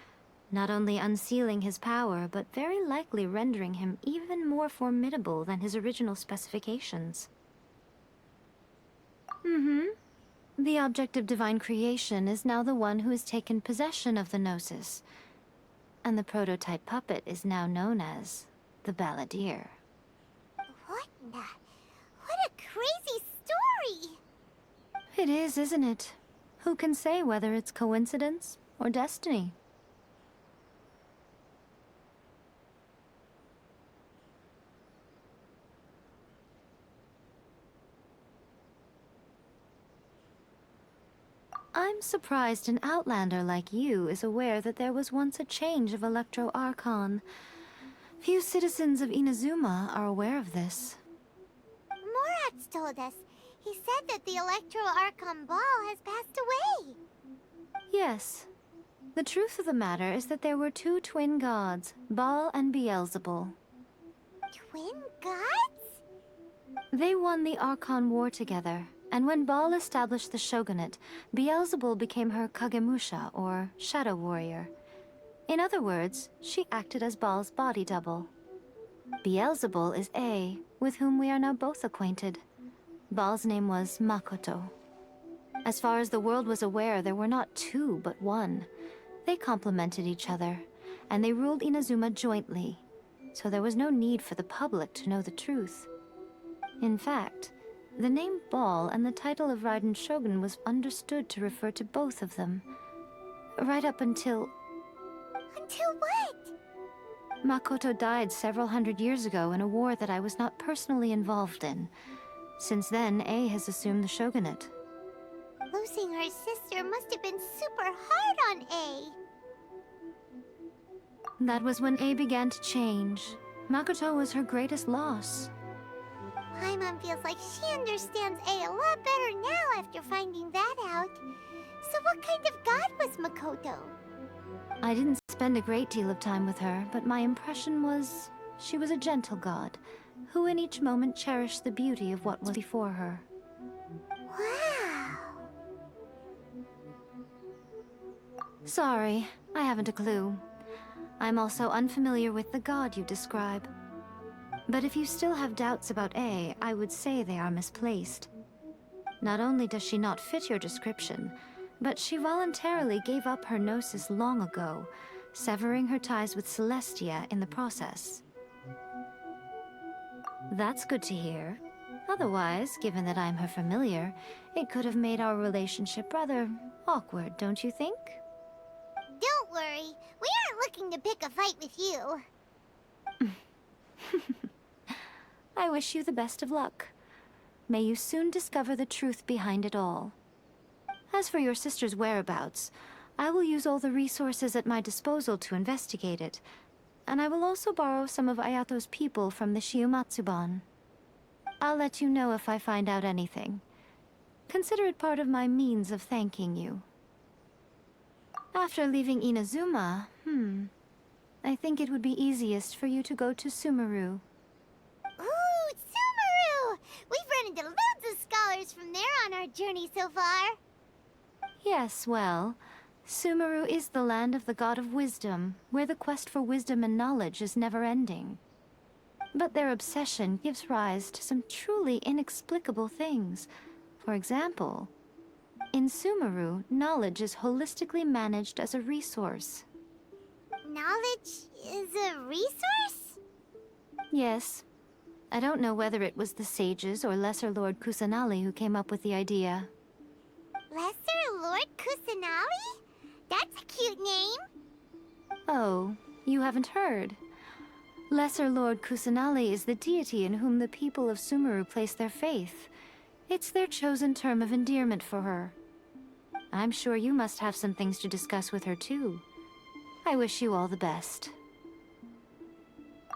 not only unsealing his power, but very likely rendering him even more formidable than his original specifications. The object of divine creation is now the one who has taken possession of the Gnosis, and the prototype puppet is now known as the Balladeer. What a crazy story! It is, isn't it? Who can say whether it's coincidence or destiny? I'm surprised an outlander like you is aware that there was once a change of Electro Archon. Few citizens of Inazuma are aware of this. Morat's told us. He said that the Electro Archon Ball has passed away. Yes. The truth of the matter is that there were 2 twin gods, Baal and Beelzebul. Twin gods? They won the Archon War together, and when Baal established the shogunate, Beelzebul became her Kagemusha, or shadow warrior. In other words, she acted as Baal's body double. Beelzebul is A, with whom we are now both acquainted. Baal's name was Makoto. As far as the world was aware, there were not two, but one. They complemented each other, and they ruled Inazuma jointly, so there was no need for the public to know the truth. In fact, the name Baal and the title of Raiden Shogun was understood to refer to both of them. Right up until... Until what? Makoto died several hundred years ago in a war that I was not personally involved in. Since then, A has assumed the shogunate. Losing her sister must have been super hard on A. That was when A began to change. Makoto was her greatest loss. Paimon feels like she understands A lot better now after finding that out. So what kind of god was Makoto? I didn't spend a great deal of time with her, but my impression was she was a gentle god, who in each moment cherished the beauty of what was before her. Wow. Sorry, I haven't a clue. I'm also unfamiliar with the god you describe. But if you still have doubts about A, I would say they are misplaced. Not only does she not fit your description, but she voluntarily gave up her gnosis long ago, severing her ties with Celestia in the process. That's good to hear. Otherwise, given that I'm her familiar, it could have made our relationship rather awkward, don't you think? Don't worry, we aren't looking to pick a fight with you. I wish you the best of luck. May you soon discover the truth behind it all. As for your sister's whereabouts, I will use all the resources at my disposal to investigate it, and I will also borrow some of Ayato's people from the Shiumatsuban. I'll let you know if I find out anything. Consider it part of my means of thanking you. After leaving Inazuma, I think it would be easiest for you to go to Sumeru. Ooh, Sumeru! We've run into loads of scholars from there on our journey so far. Yes, well, Sumeru is the land of the god of wisdom, where the quest for wisdom and knowledge is never-ending. But their obsession gives rise to some truly inexplicable things. For example, in Sumeru, knowledge is holistically managed as a resource. Knowledge is a resource? Yes. I don't know whether it was the sages or Lesser Lord Kusanali who came up with the idea. Lesser Lord Kusanali? That's a cute name. Oh, you haven't heard. Lesser Lord Kusanali is the deity in whom the people of Sumeru place their faith. It's their chosen term of endearment for her. I'm sure you must have some things to discuss with her too. I wish you all the best.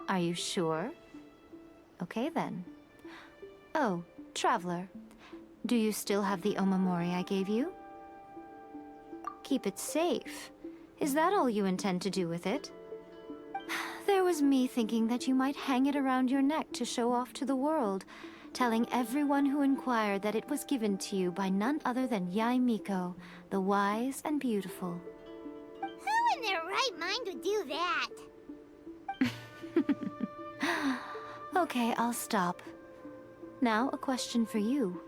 Are you sure? Okay then. Oh, Traveler. Do you still have the Omamori I gave you? Keep it safe. Is that all you intend to do with it? There was me thinking that you might hang it around your neck to show off to the world, telling everyone who inquired that it was given to you by none other than Yae Miko, the wise and beautiful. Who in their right mind would do that? Okay, I'll stop. Now, a question for you.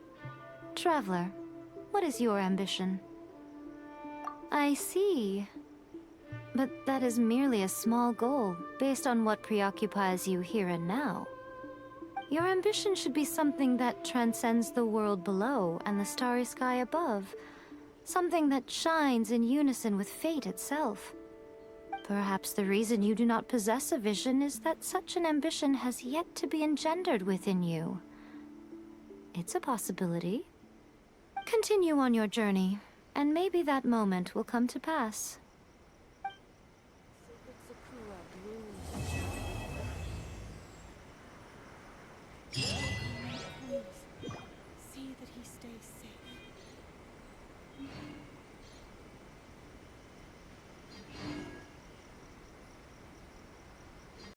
Traveler, what is your ambition? I see. But that is merely a small goal, based on what preoccupies you here and now. Your ambition should be something that transcends the world below and the starry sky above. Something that shines in unison with fate itself. Perhaps the reason you do not possess a vision is that such an ambition has yet to be engendered within you. It's a possibility. Continue on your journey, and maybe that moment will come to pass.